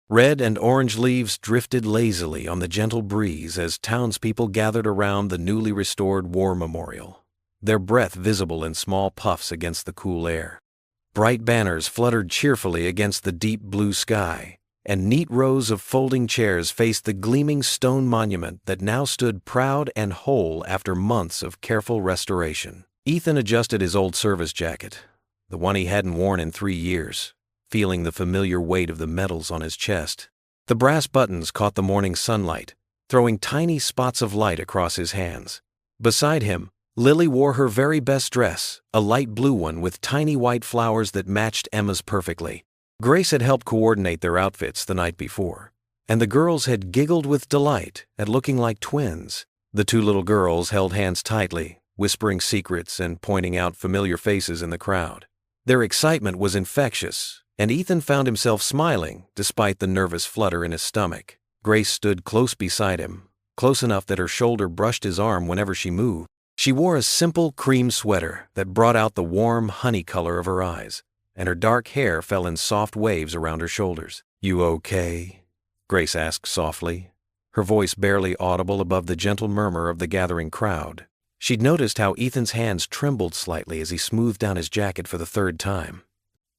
Red and orange leaves drifted lazily on the gentle breeze as townspeople gathered around the newly restored war memorial, their breath visible in small puffs against the cool air. Bright banners fluttered cheerfully against the deep blue sky, and neat rows of folding chairs faced the gleaming stone monument that now stood proud and whole after months of careful restoration. Ethan adjusted his old service jacket, the one he hadn't worn in 3 years, feeling the familiar weight of the medals on his chest. The brass buttons caught the morning sunlight, throwing tiny spots of light across his hands. Beside him, Lily wore her very best dress, a light blue one with tiny white flowers that matched Emma's perfectly. Grace had helped coordinate their outfits the night before, and the girls had giggled with delight at looking like twins. The 2 little girls held hands tightly, whispering secrets and pointing out familiar faces in the crowd. Their excitement was infectious, and Ethan found himself smiling despite the nervous flutter in his stomach. Grace stood close beside him, close enough that her shoulder brushed his arm whenever she moved. She wore a simple cream sweater that brought out the warm honey color of her eyes, and her dark hair fell in soft waves around her shoulders. "You okay?" Grace asked softly, her voice barely audible above the gentle murmur of the gathering crowd. She'd noticed how Ethan's hands trembled slightly as he smoothed down his jacket for the third time.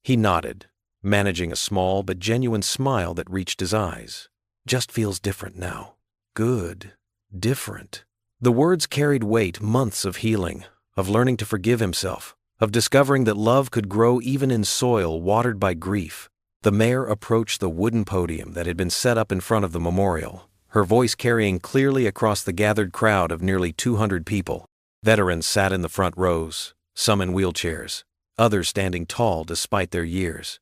He nodded, managing a small but genuine smile that reached his eyes. "Just feels different now." Good. Different. The words carried weight, months of healing, of learning to forgive himself, of discovering that love could grow even in soil watered by grief. The mayor approached the wooden podium that had been set up in front of the memorial, her voice carrying clearly across the gathered crowd of nearly 200 people. Veterans sat in the front rows, some in wheelchairs, others standing tall despite their years.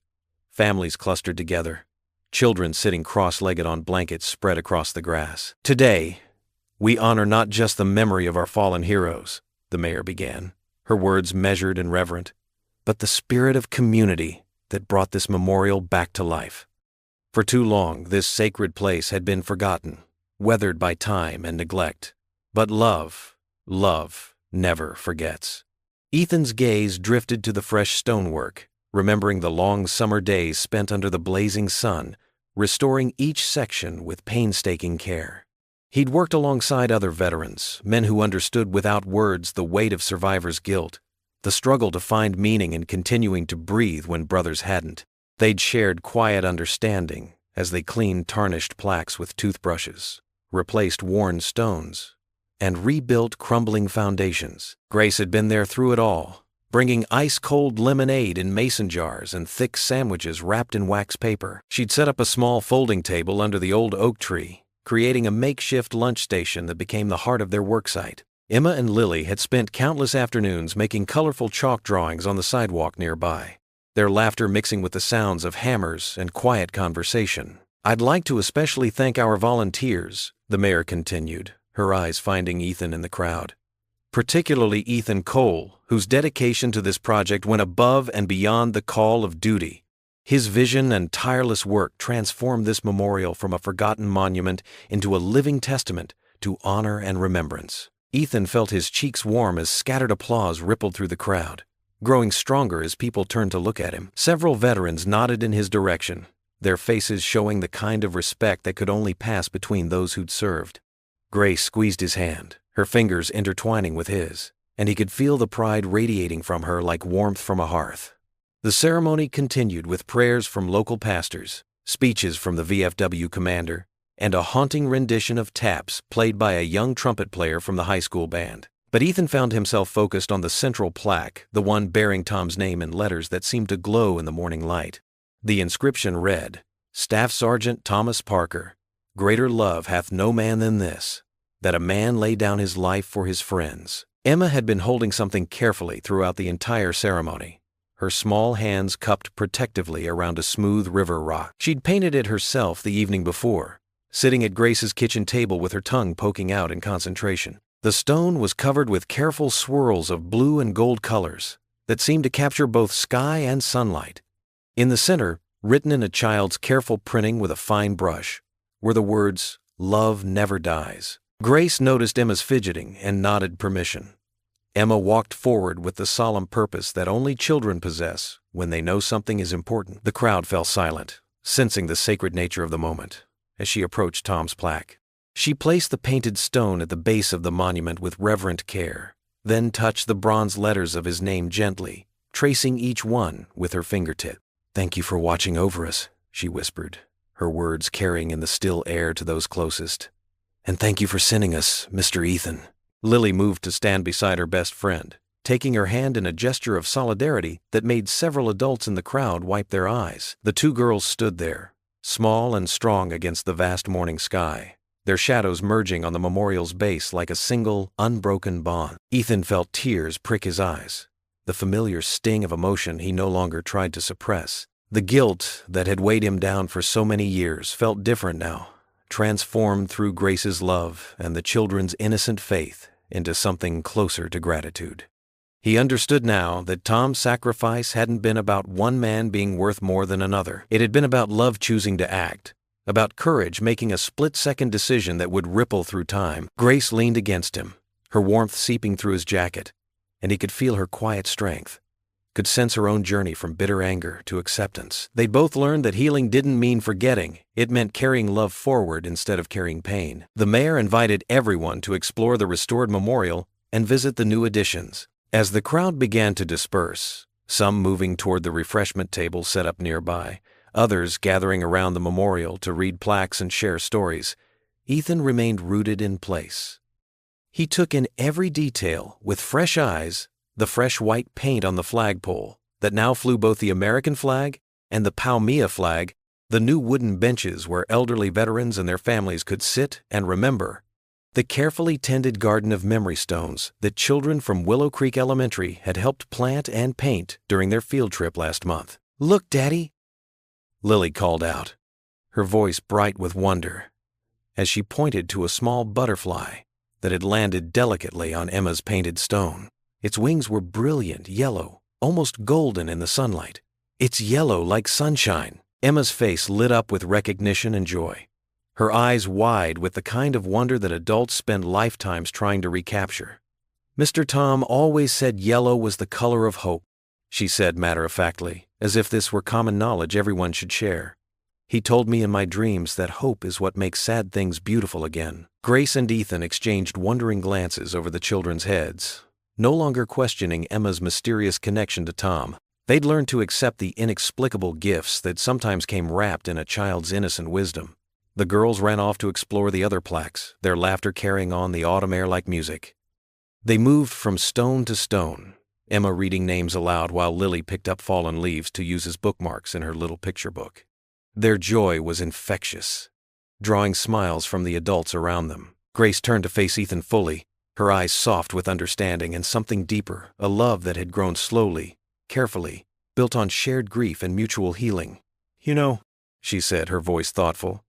Families clustered together, children sitting cross-legged on blankets spread across the grass. "Today, we honor not just the memory of our fallen heroes," the mayor began, her words measured and reverent, "but the spirit of community that brought this memorial back to life. For too long, this sacred place had been forgotten, weathered by time and neglect. But love never forgets." Ethan's gaze drifted to the fresh stonework, remembering the long summer days spent under the blazing sun, restoring each section with painstaking care. He'd worked alongside other veterans, men who understood without words the weight of survivors' guilt, the struggle to find meaning in continuing to breathe when brothers hadn't. They'd shared quiet understanding as they cleaned tarnished plaques with toothbrushes, replaced worn stones, and rebuilt crumbling foundations. Grace had been there through it all, bringing ice-cold lemonade in mason jars and thick sandwiches wrapped in wax paper. She'd set up a small folding table under the old oak tree, creating a makeshift lunch station that became the heart of their worksite. Emma and Lily had spent countless afternoons making colorful chalk drawings on the sidewalk nearby, their laughter mixing with the sounds of hammers and quiet conversation. "I'd like to especially thank our volunteers," the mayor continued, her eyes finding Ethan in the crowd. "Particularly Ethan Cole, whose dedication to this project went above and beyond the call of duty. His vision and tireless work transformed this memorial from a forgotten monument into a living testament to honor and remembrance." Ethan felt his cheeks warm as scattered applause rippled through the crowd, growing stronger as people turned to look at him. Several veterans nodded in his direction, their faces showing the kind of respect that could only pass between those who'd served. Grace squeezed his hand, her fingers intertwining with his, and he could feel the pride radiating from her like warmth from a hearth. The ceremony continued with prayers from local pastors, speeches from the VFW commander, and a haunting rendition of taps played by a young trumpet player from the high school band. But Ethan found himself focused on the central plaque, the one bearing Tom's name in letters that seemed to glow in the morning light. The inscription read, "Staff Sergeant Thomas Parker, greater love hath no man than this, that a man lay down his life for his friends." Emma had been holding something carefully throughout the entire ceremony, her small hands cupped protectively around a smooth river rock. She'd painted it herself the evening before, sitting at Grace's kitchen table with her tongue poking out in concentration. The stone was covered with careful swirls of blue and gold colors that seemed to capture both sky and sunlight. In the center, written in a child's careful printing with a fine brush, were the words, "Love never dies." Grace noticed Emma's fidgeting and nodded permission. Emma walked forward with the solemn purpose that only children possess when they know something is important. The crowd fell silent, sensing the sacred nature of the moment, as she approached Tom's plaque. She placed the painted stone at the base of the monument with reverent care, then touched the bronze letters of his name gently, tracing each one with her fingertip. "Thank you for watching over us," she whispered, her words carrying in the still air to those closest. "And thank you for sending us, Mr. Ethan." Lily moved to stand beside her best friend, taking her hand in a gesture of solidarity that made several adults in the crowd wipe their eyes. The two girls stood there, small and strong against the vast morning sky, their shadows merging on the memorial's base like a single, unbroken bond. Ethan felt tears prick his eyes, the familiar sting of emotion he no longer tried to suppress. The guilt that had weighed him down for so many years felt different now, transformed through Grace's love and the children's innocent faith into something closer to gratitude. He understood now that Tom's sacrifice hadn't been about one man being worth more than another. It had been about love choosing to act, about courage making a split-second decision that would ripple through time. Grace leaned against him, her warmth seeping through his jacket, and he could feel her quiet strength, could sense her own journey from bitter anger to acceptance. They'd both learned that healing didn't mean forgetting, it meant carrying love forward instead of carrying pain. The mayor invited everyone to explore the restored memorial and visit the new additions. As the crowd began to disperse, some moving toward the refreshment table set up nearby, others gathering around the memorial to read plaques and share stories, Ethan remained rooted in place. He took in every detail with fresh eyes, the fresh white paint on the flagpole that now flew both the American flag and the Paumia flag, the new wooden benches where elderly veterans and their families could sit and remember, the carefully tended garden of memory stones that children from Willow Creek Elementary had helped plant and paint during their field trip last month. "Look, Daddy," Lily called out, her voice bright with wonder, as she pointed to a small butterfly that had landed delicately on Emma's painted stone. Its wings were brilliant yellow, almost golden in the sunlight. "It's yellow like sunshine." Emma's face lit up with recognition and joy, her eyes wide with the kind of wonder that adults spend lifetimes trying to recapture. "Mr. Tom always said yellow was the color of hope," she said matter-of-factly, as if this were common knowledge everyone should share. "He told me in my dreams that hope is what makes sad things beautiful again." Grace and Ethan exchanged wondering glances over the children's heads, no longer questioning Emma's mysterious connection to Tom. They'd learned to accept the inexplicable gifts that sometimes came wrapped in a child's innocent wisdom. The girls ran off to explore the other plaques, their laughter carrying on the autumn air like music. They moved from stone to stone, Emma reading names aloud while Lily picked up fallen leaves to use as bookmarks in her little picture book. Their joy was infectious, drawing smiles from the adults around them. Grace turned to face Ethan fully, her eyes soft with understanding and something deeper, a love that had grown slowly, carefully, built on shared grief and mutual healing. "You know," she said, her voice thoughtful,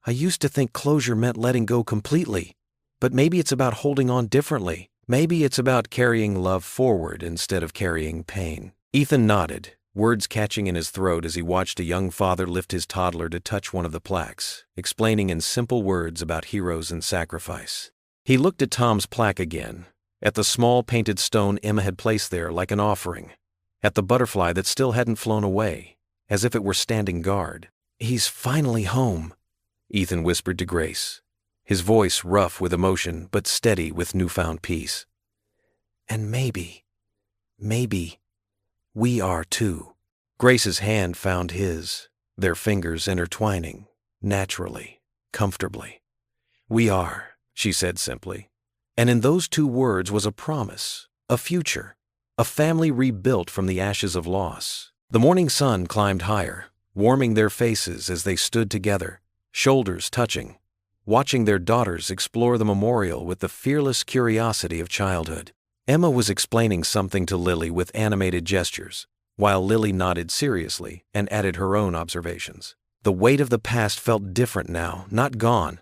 "I used to think closure meant letting go completely, but maybe it's about holding on differently. Maybe it's about carrying love forward instead of carrying pain." Ethan nodded, words catching in his throat as he watched a young father lift his toddler to touch one of the plaques, explaining in simple words about heroes and sacrifice. He looked at Tom's plaque again, at the small painted stone Emma had placed there like an offering, at the butterfly that still hadn't flown away, as if it were standing guard. "He's finally home," Ethan whispered to Grace, his voice rough with emotion but steady with newfound peace. "And maybe, we are too." Grace's hand found his, their fingers intertwining, naturally, comfortably. "We are," she said simply. And in those two words was a promise, a future, a family rebuilt from the ashes of loss. The morning sun climbed higher, warming their faces as they stood together, shoulders touching, watching their daughters explore the memorial with the fearless curiosity of childhood. Emma was explaining something to Lily with animated gestures, while Lily nodded seriously and added her own observations. The weight of the past felt different now, not gone,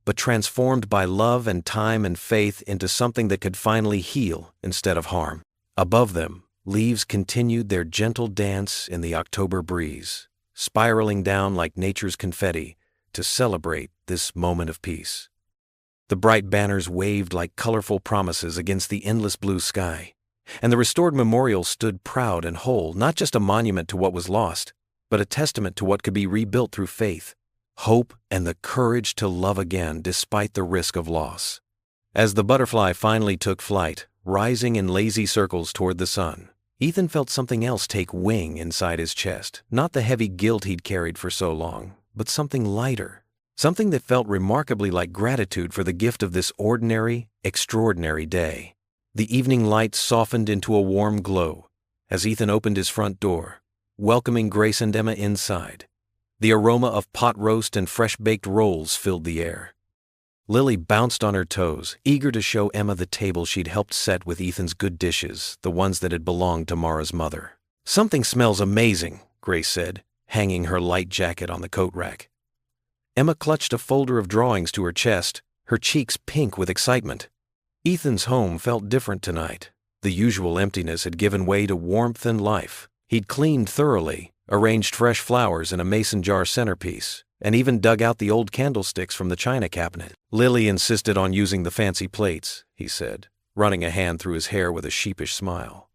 but transformed by love and time and faith into something that could finally heal instead of harm. Above them, leaves continued their gentle dance in the October breeze, spiraling down like nature's confetti to celebrate this moment of peace. The bright banners waved like colorful promises against the endless blue sky, and the restored memorial stood proud and whole, not just a monument to what was lost, but a testament to what could be rebuilt through faith, hope, and the courage to love again despite the risk of loss. As the butterfly finally took flight, rising in lazy circles toward the sun, Ethan felt something else take wing inside his chest, not the heavy guilt he'd carried for so long, but something lighter. Something that felt remarkably like gratitude for the gift of this ordinary, extraordinary day. The evening light softened into a warm glow as Ethan opened his front door, welcoming Grace and Emma inside. The aroma of pot roast and fresh-baked rolls filled the air. Lily bounced on her toes, eager to show Emma the table she'd helped set with Ethan's good dishes, the ones that had belonged to Mara's mother. "Something smells amazing," Grace said, hanging her light jacket on the coat rack. Emma clutched a folder of drawings to her chest, her cheeks pink with excitement. Ethan's home felt different tonight. The usual emptiness had given way to warmth and life. He'd cleaned thoroughly, arranged fresh flowers in a mason jar centerpiece, and even dug out the old candlesticks from the china cabinet. "Lily insisted on using the fancy plates," he said, running a hand through his hair with a sheepish smile.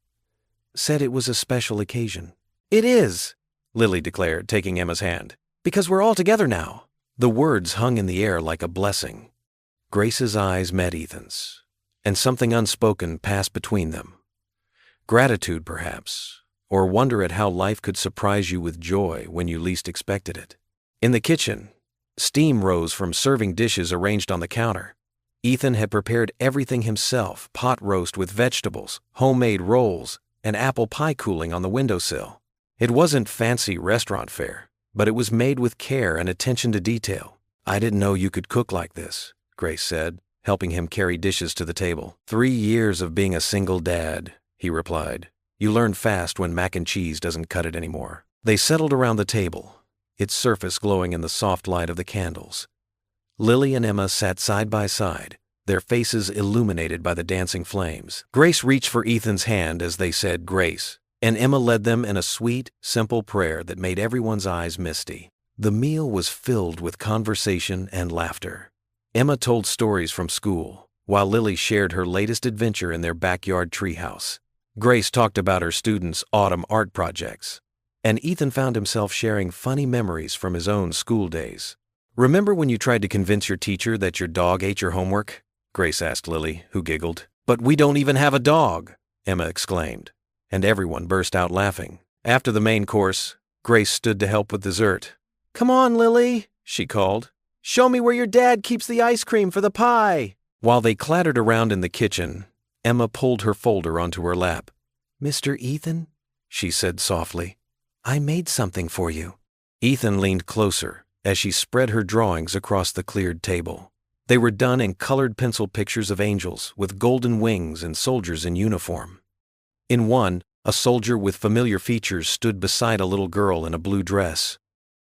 "Said it was a special occasion." "It is," Lily declared, taking Emma's hand, "because we're all together now." The words hung in the air like a blessing. Grace's eyes met Ethan's, and something unspoken passed between them. Gratitude, perhaps, or wonder at how life could surprise you with joy when you least expected it. In the kitchen, steam rose from serving dishes arranged on the counter. Ethan had prepared everything himself: pot roast with vegetables, homemade rolls, and apple pie cooling on the windowsill. It wasn't fancy restaurant fare, but it was made with care and attention to detail. "I didn't know you could cook like this," Grace said, helping him carry dishes to the table. 3 years of being a single dad," he replied. "You learn fast when mac and cheese doesn't cut it anymore." They settled around the table, its surface glowing in the soft light of the candles. Lily and Emma sat side by side, their faces illuminated by the dancing flames. Grace reached for Ethan's hand as they said grace, and Emma led them in a sweet, simple prayer that made everyone's eyes misty. The meal was filled with conversation and laughter. Emma told stories from school, while Lily shared her latest adventure in their backyard treehouse. Grace talked about her students' autumn art projects, and Ethan found himself sharing funny memories from his own school days. "Remember when you tried to convince your teacher that your dog ate your homework?" Grace asked Lily, who giggled. "But we don't even have a dog!" Emma exclaimed, and everyone burst out laughing. After the main course, Grace stood to help with dessert. "Come on, Lily," she called. "Show me where your dad keeps the ice cream for the pie." While they clattered around in the kitchen, Emma pulled her folder onto her lap. "Mr. Ethan," she said softly, "I made something for you." Ethan leaned closer as she spread her drawings across the cleared table. They were done in colored pencil pictures of angels with golden wings and soldiers in uniform. In one, a soldier with familiar features stood beside a little girl in a blue dress.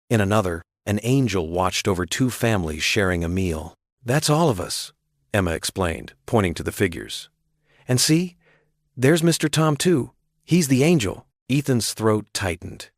In another, an angel watched over 2 families sharing a meal. "That's all of us," Emma explained, pointing to the figures. "And see, there's Mr. Tom too. He's the angel." Ethan's throat tightened.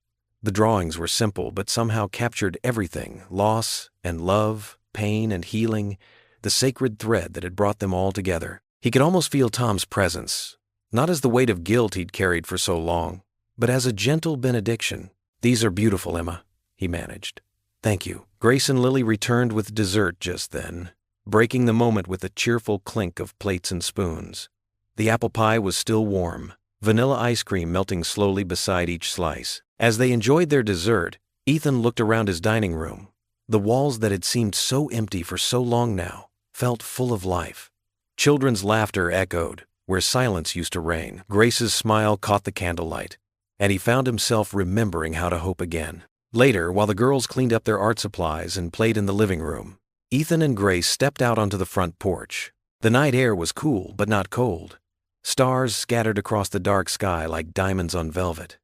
The drawings were simple but somehow captured everything: loss and love, pain and healing, the sacred thread that had brought them all together. He could almost feel Tom's presence, not as the weight of guilt he'd carried for so long, but as a gentle benediction. "These are beautiful, Emma," he managed. "Thank you." Grace and Lily returned with dessert just then, breaking the moment with a cheerful clink of plates and spoons. The apple pie was still warm, vanilla ice cream melting slowly beside each slice. As they enjoyed their dessert, Ethan looked around his dining room. The walls that had seemed so empty for so long now felt full of life. Children's laughter echoed where silence used to reign. Grace's smile caught the candlelight, and he found himself remembering how to hope again. Later, while the girls cleaned up their art supplies and played in the living room, Ethan and Grace stepped out onto the front porch. The night air was cool but not cold. Stars scattered across the dark sky like diamonds on velvet.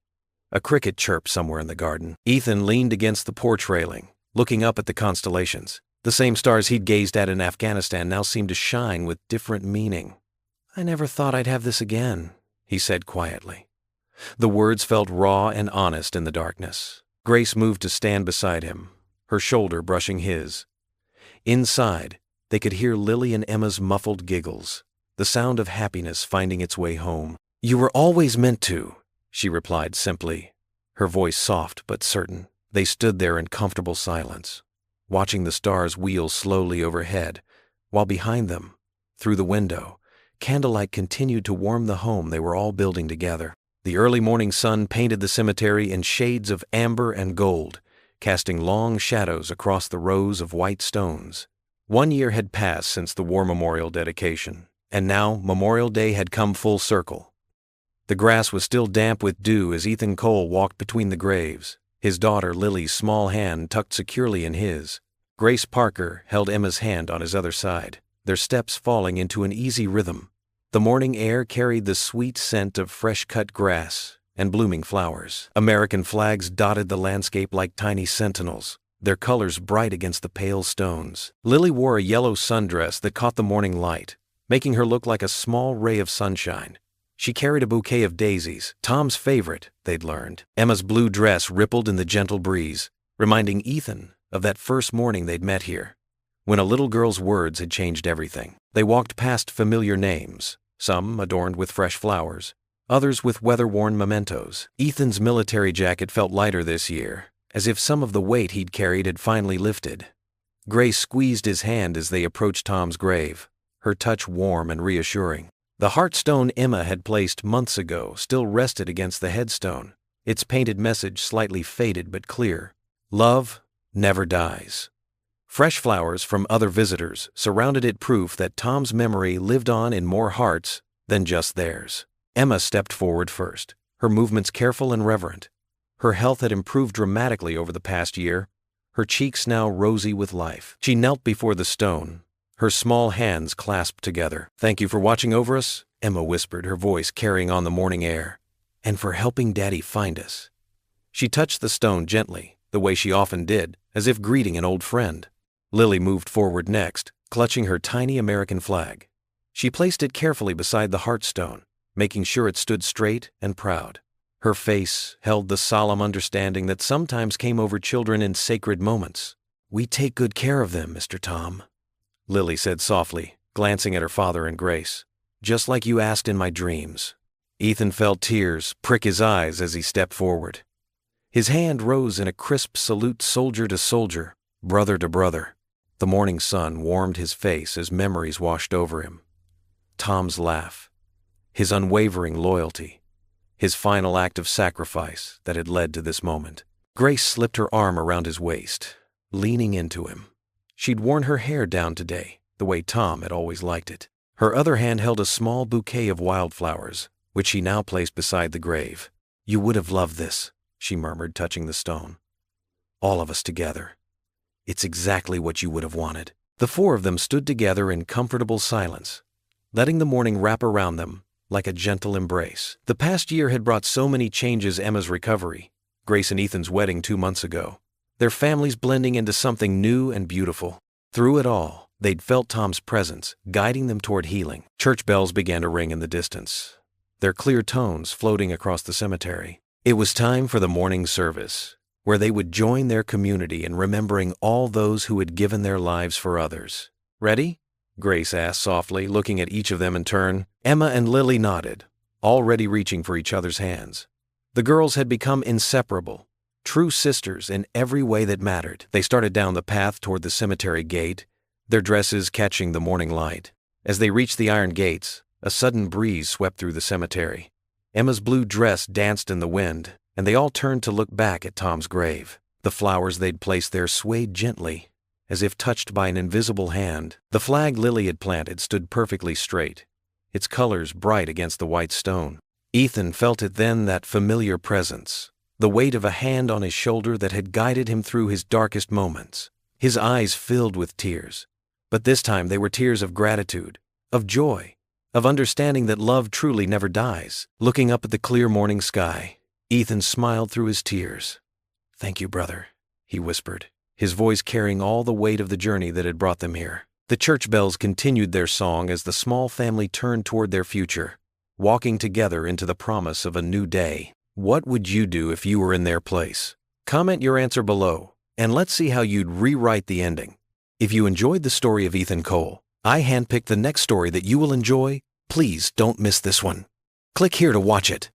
A cricket chirped somewhere in the garden. Ethan leaned against the porch railing, looking up at the constellations. The same stars he'd gazed at in Afghanistan now seemed to shine with different meaning. "I never thought I'd have this again," he said quietly. The words felt raw and honest in the darkness. Grace moved to stand beside him, her shoulder brushing his. Inside, they could hear Lily and Emma's muffled giggles, the sound of happiness finding its way home. "You were always meant to," she replied simply, her voice soft but certain. They stood there in comfortable silence, watching the stars wheel slowly overhead, while behind them, through the window, candlelight continued to warm the home they were all building together. The early morning sun painted the cemetery in shades of amber and gold, casting long shadows across the rows of white stones. 1 year had passed since the war memorial dedication, and now Memorial Day had come full circle. The grass was still damp with dew as Ethan Cole walked between the graves, his daughter Lily's small hand tucked securely in his. Grace Parker held Emma's hand on his other side, their steps falling into an easy rhythm. The morning air carried the sweet scent of fresh-cut grass and blooming flowers. American flags dotted the landscape like tiny sentinels, their colors bright against the pale stones. Lily wore a yellow sundress that caught the morning light, making her look like a small ray of sunshine. She carried a bouquet of daisies, Tom's favorite, they'd learned. Emma's blue dress rippled in the gentle breeze, reminding Ethan of that first morning they'd met here, when a little girl's words had changed everything. They walked past familiar names, some adorned with fresh flowers, others with weather-worn mementos. Ethan's military jacket felt lighter this year, as if some of the weight he'd carried had finally lifted. Grace squeezed his hand as they approached Tom's grave, her touch warm and reassuring. The heartstone Emma had placed months ago still rested against the headstone, its painted message slightly faded but clear. Love never dies. Fresh flowers from other visitors surrounded it, proof that Tom's memory lived on in more hearts than just theirs. Emma stepped forward first, her movements careful and reverent. Her health had improved dramatically over the past year, her cheeks now rosy with life. She knelt before the stone, her small hands clasped together. "Thank you for watching over us," Emma whispered, her voice carrying on the morning air, "and for helping Daddy find us." She touched the stone gently, the way she often did, as if greeting an old friend. Lily moved forward next, clutching her tiny American flag. She placed it carefully beside the heartstone, making sure it stood straight and proud. Her face held the solemn understanding that sometimes came over children in sacred moments. "We take good care of them, Mr. Tom," Lily said softly, glancing at her father and Grace. "Just like you asked in my dreams." Ethan felt tears prick his eyes as he stepped forward. His hand rose in a crisp salute, soldier to soldier, brother to brother. The morning sun warmed his face as memories washed over him. Tom's laugh, his unwavering loyalty, his final act of sacrifice that had led to this moment. Grace slipped her arm around his waist, leaning into him. She'd worn her hair down today, the way Tom had always liked it. Her other hand held a small bouquet of wildflowers, which she now placed beside the grave. "You would have loved this," she murmured, touching the stone. "All of us together. It's exactly what you would have wanted." The four of them stood together in comfortable silence, letting the morning wrap around them like a gentle embrace. The past year had brought so many changes: Emma's recovery, Grace and Ethan's wedding 2 months ago, their families blending into something new and beautiful. Through it all, they'd felt Tom's presence, guiding them toward healing. Church bells began to ring in the distance, their clear tones floating across the cemetery. It was time for the morning service, where they would join their community in remembering all those who had given their lives for others. "Ready?" Grace asked softly, looking at each of them in turn. Emma and Lily nodded, already reaching for each other's hands. The girls had become inseparable, true sisters in every way that mattered. They started down the path toward the cemetery gate, their dresses catching the morning light. As they reached the iron gates, a sudden breeze swept through the cemetery. Emma's blue dress danced in the wind, and they all turned to look back at Tom's grave. The flowers they'd placed there swayed gently, as if touched by an invisible hand. The flag Lily had planted stood perfectly straight, its colors bright against the white stone. Ethan felt it then, that familiar presence, the weight of a hand on his shoulder that had guided him through his darkest moments. His eyes filled with tears, but this time they were tears of gratitude, of joy, of understanding that love truly never dies. Looking up at the clear morning sky, Ethan smiled through his tears. "Thank you, brother," he whispered, his voice carrying all the weight of the journey that had brought them here. The church bells continued their song as the small family turned toward their future, walking together into the promise of a new day. What would you do if you were in their place? Comment your answer below, and let's see how you'd rewrite the ending. If you enjoyed the story of Ethan Cole, I handpicked the next story that you will enjoy. Please don't miss this one. Click here to watch it.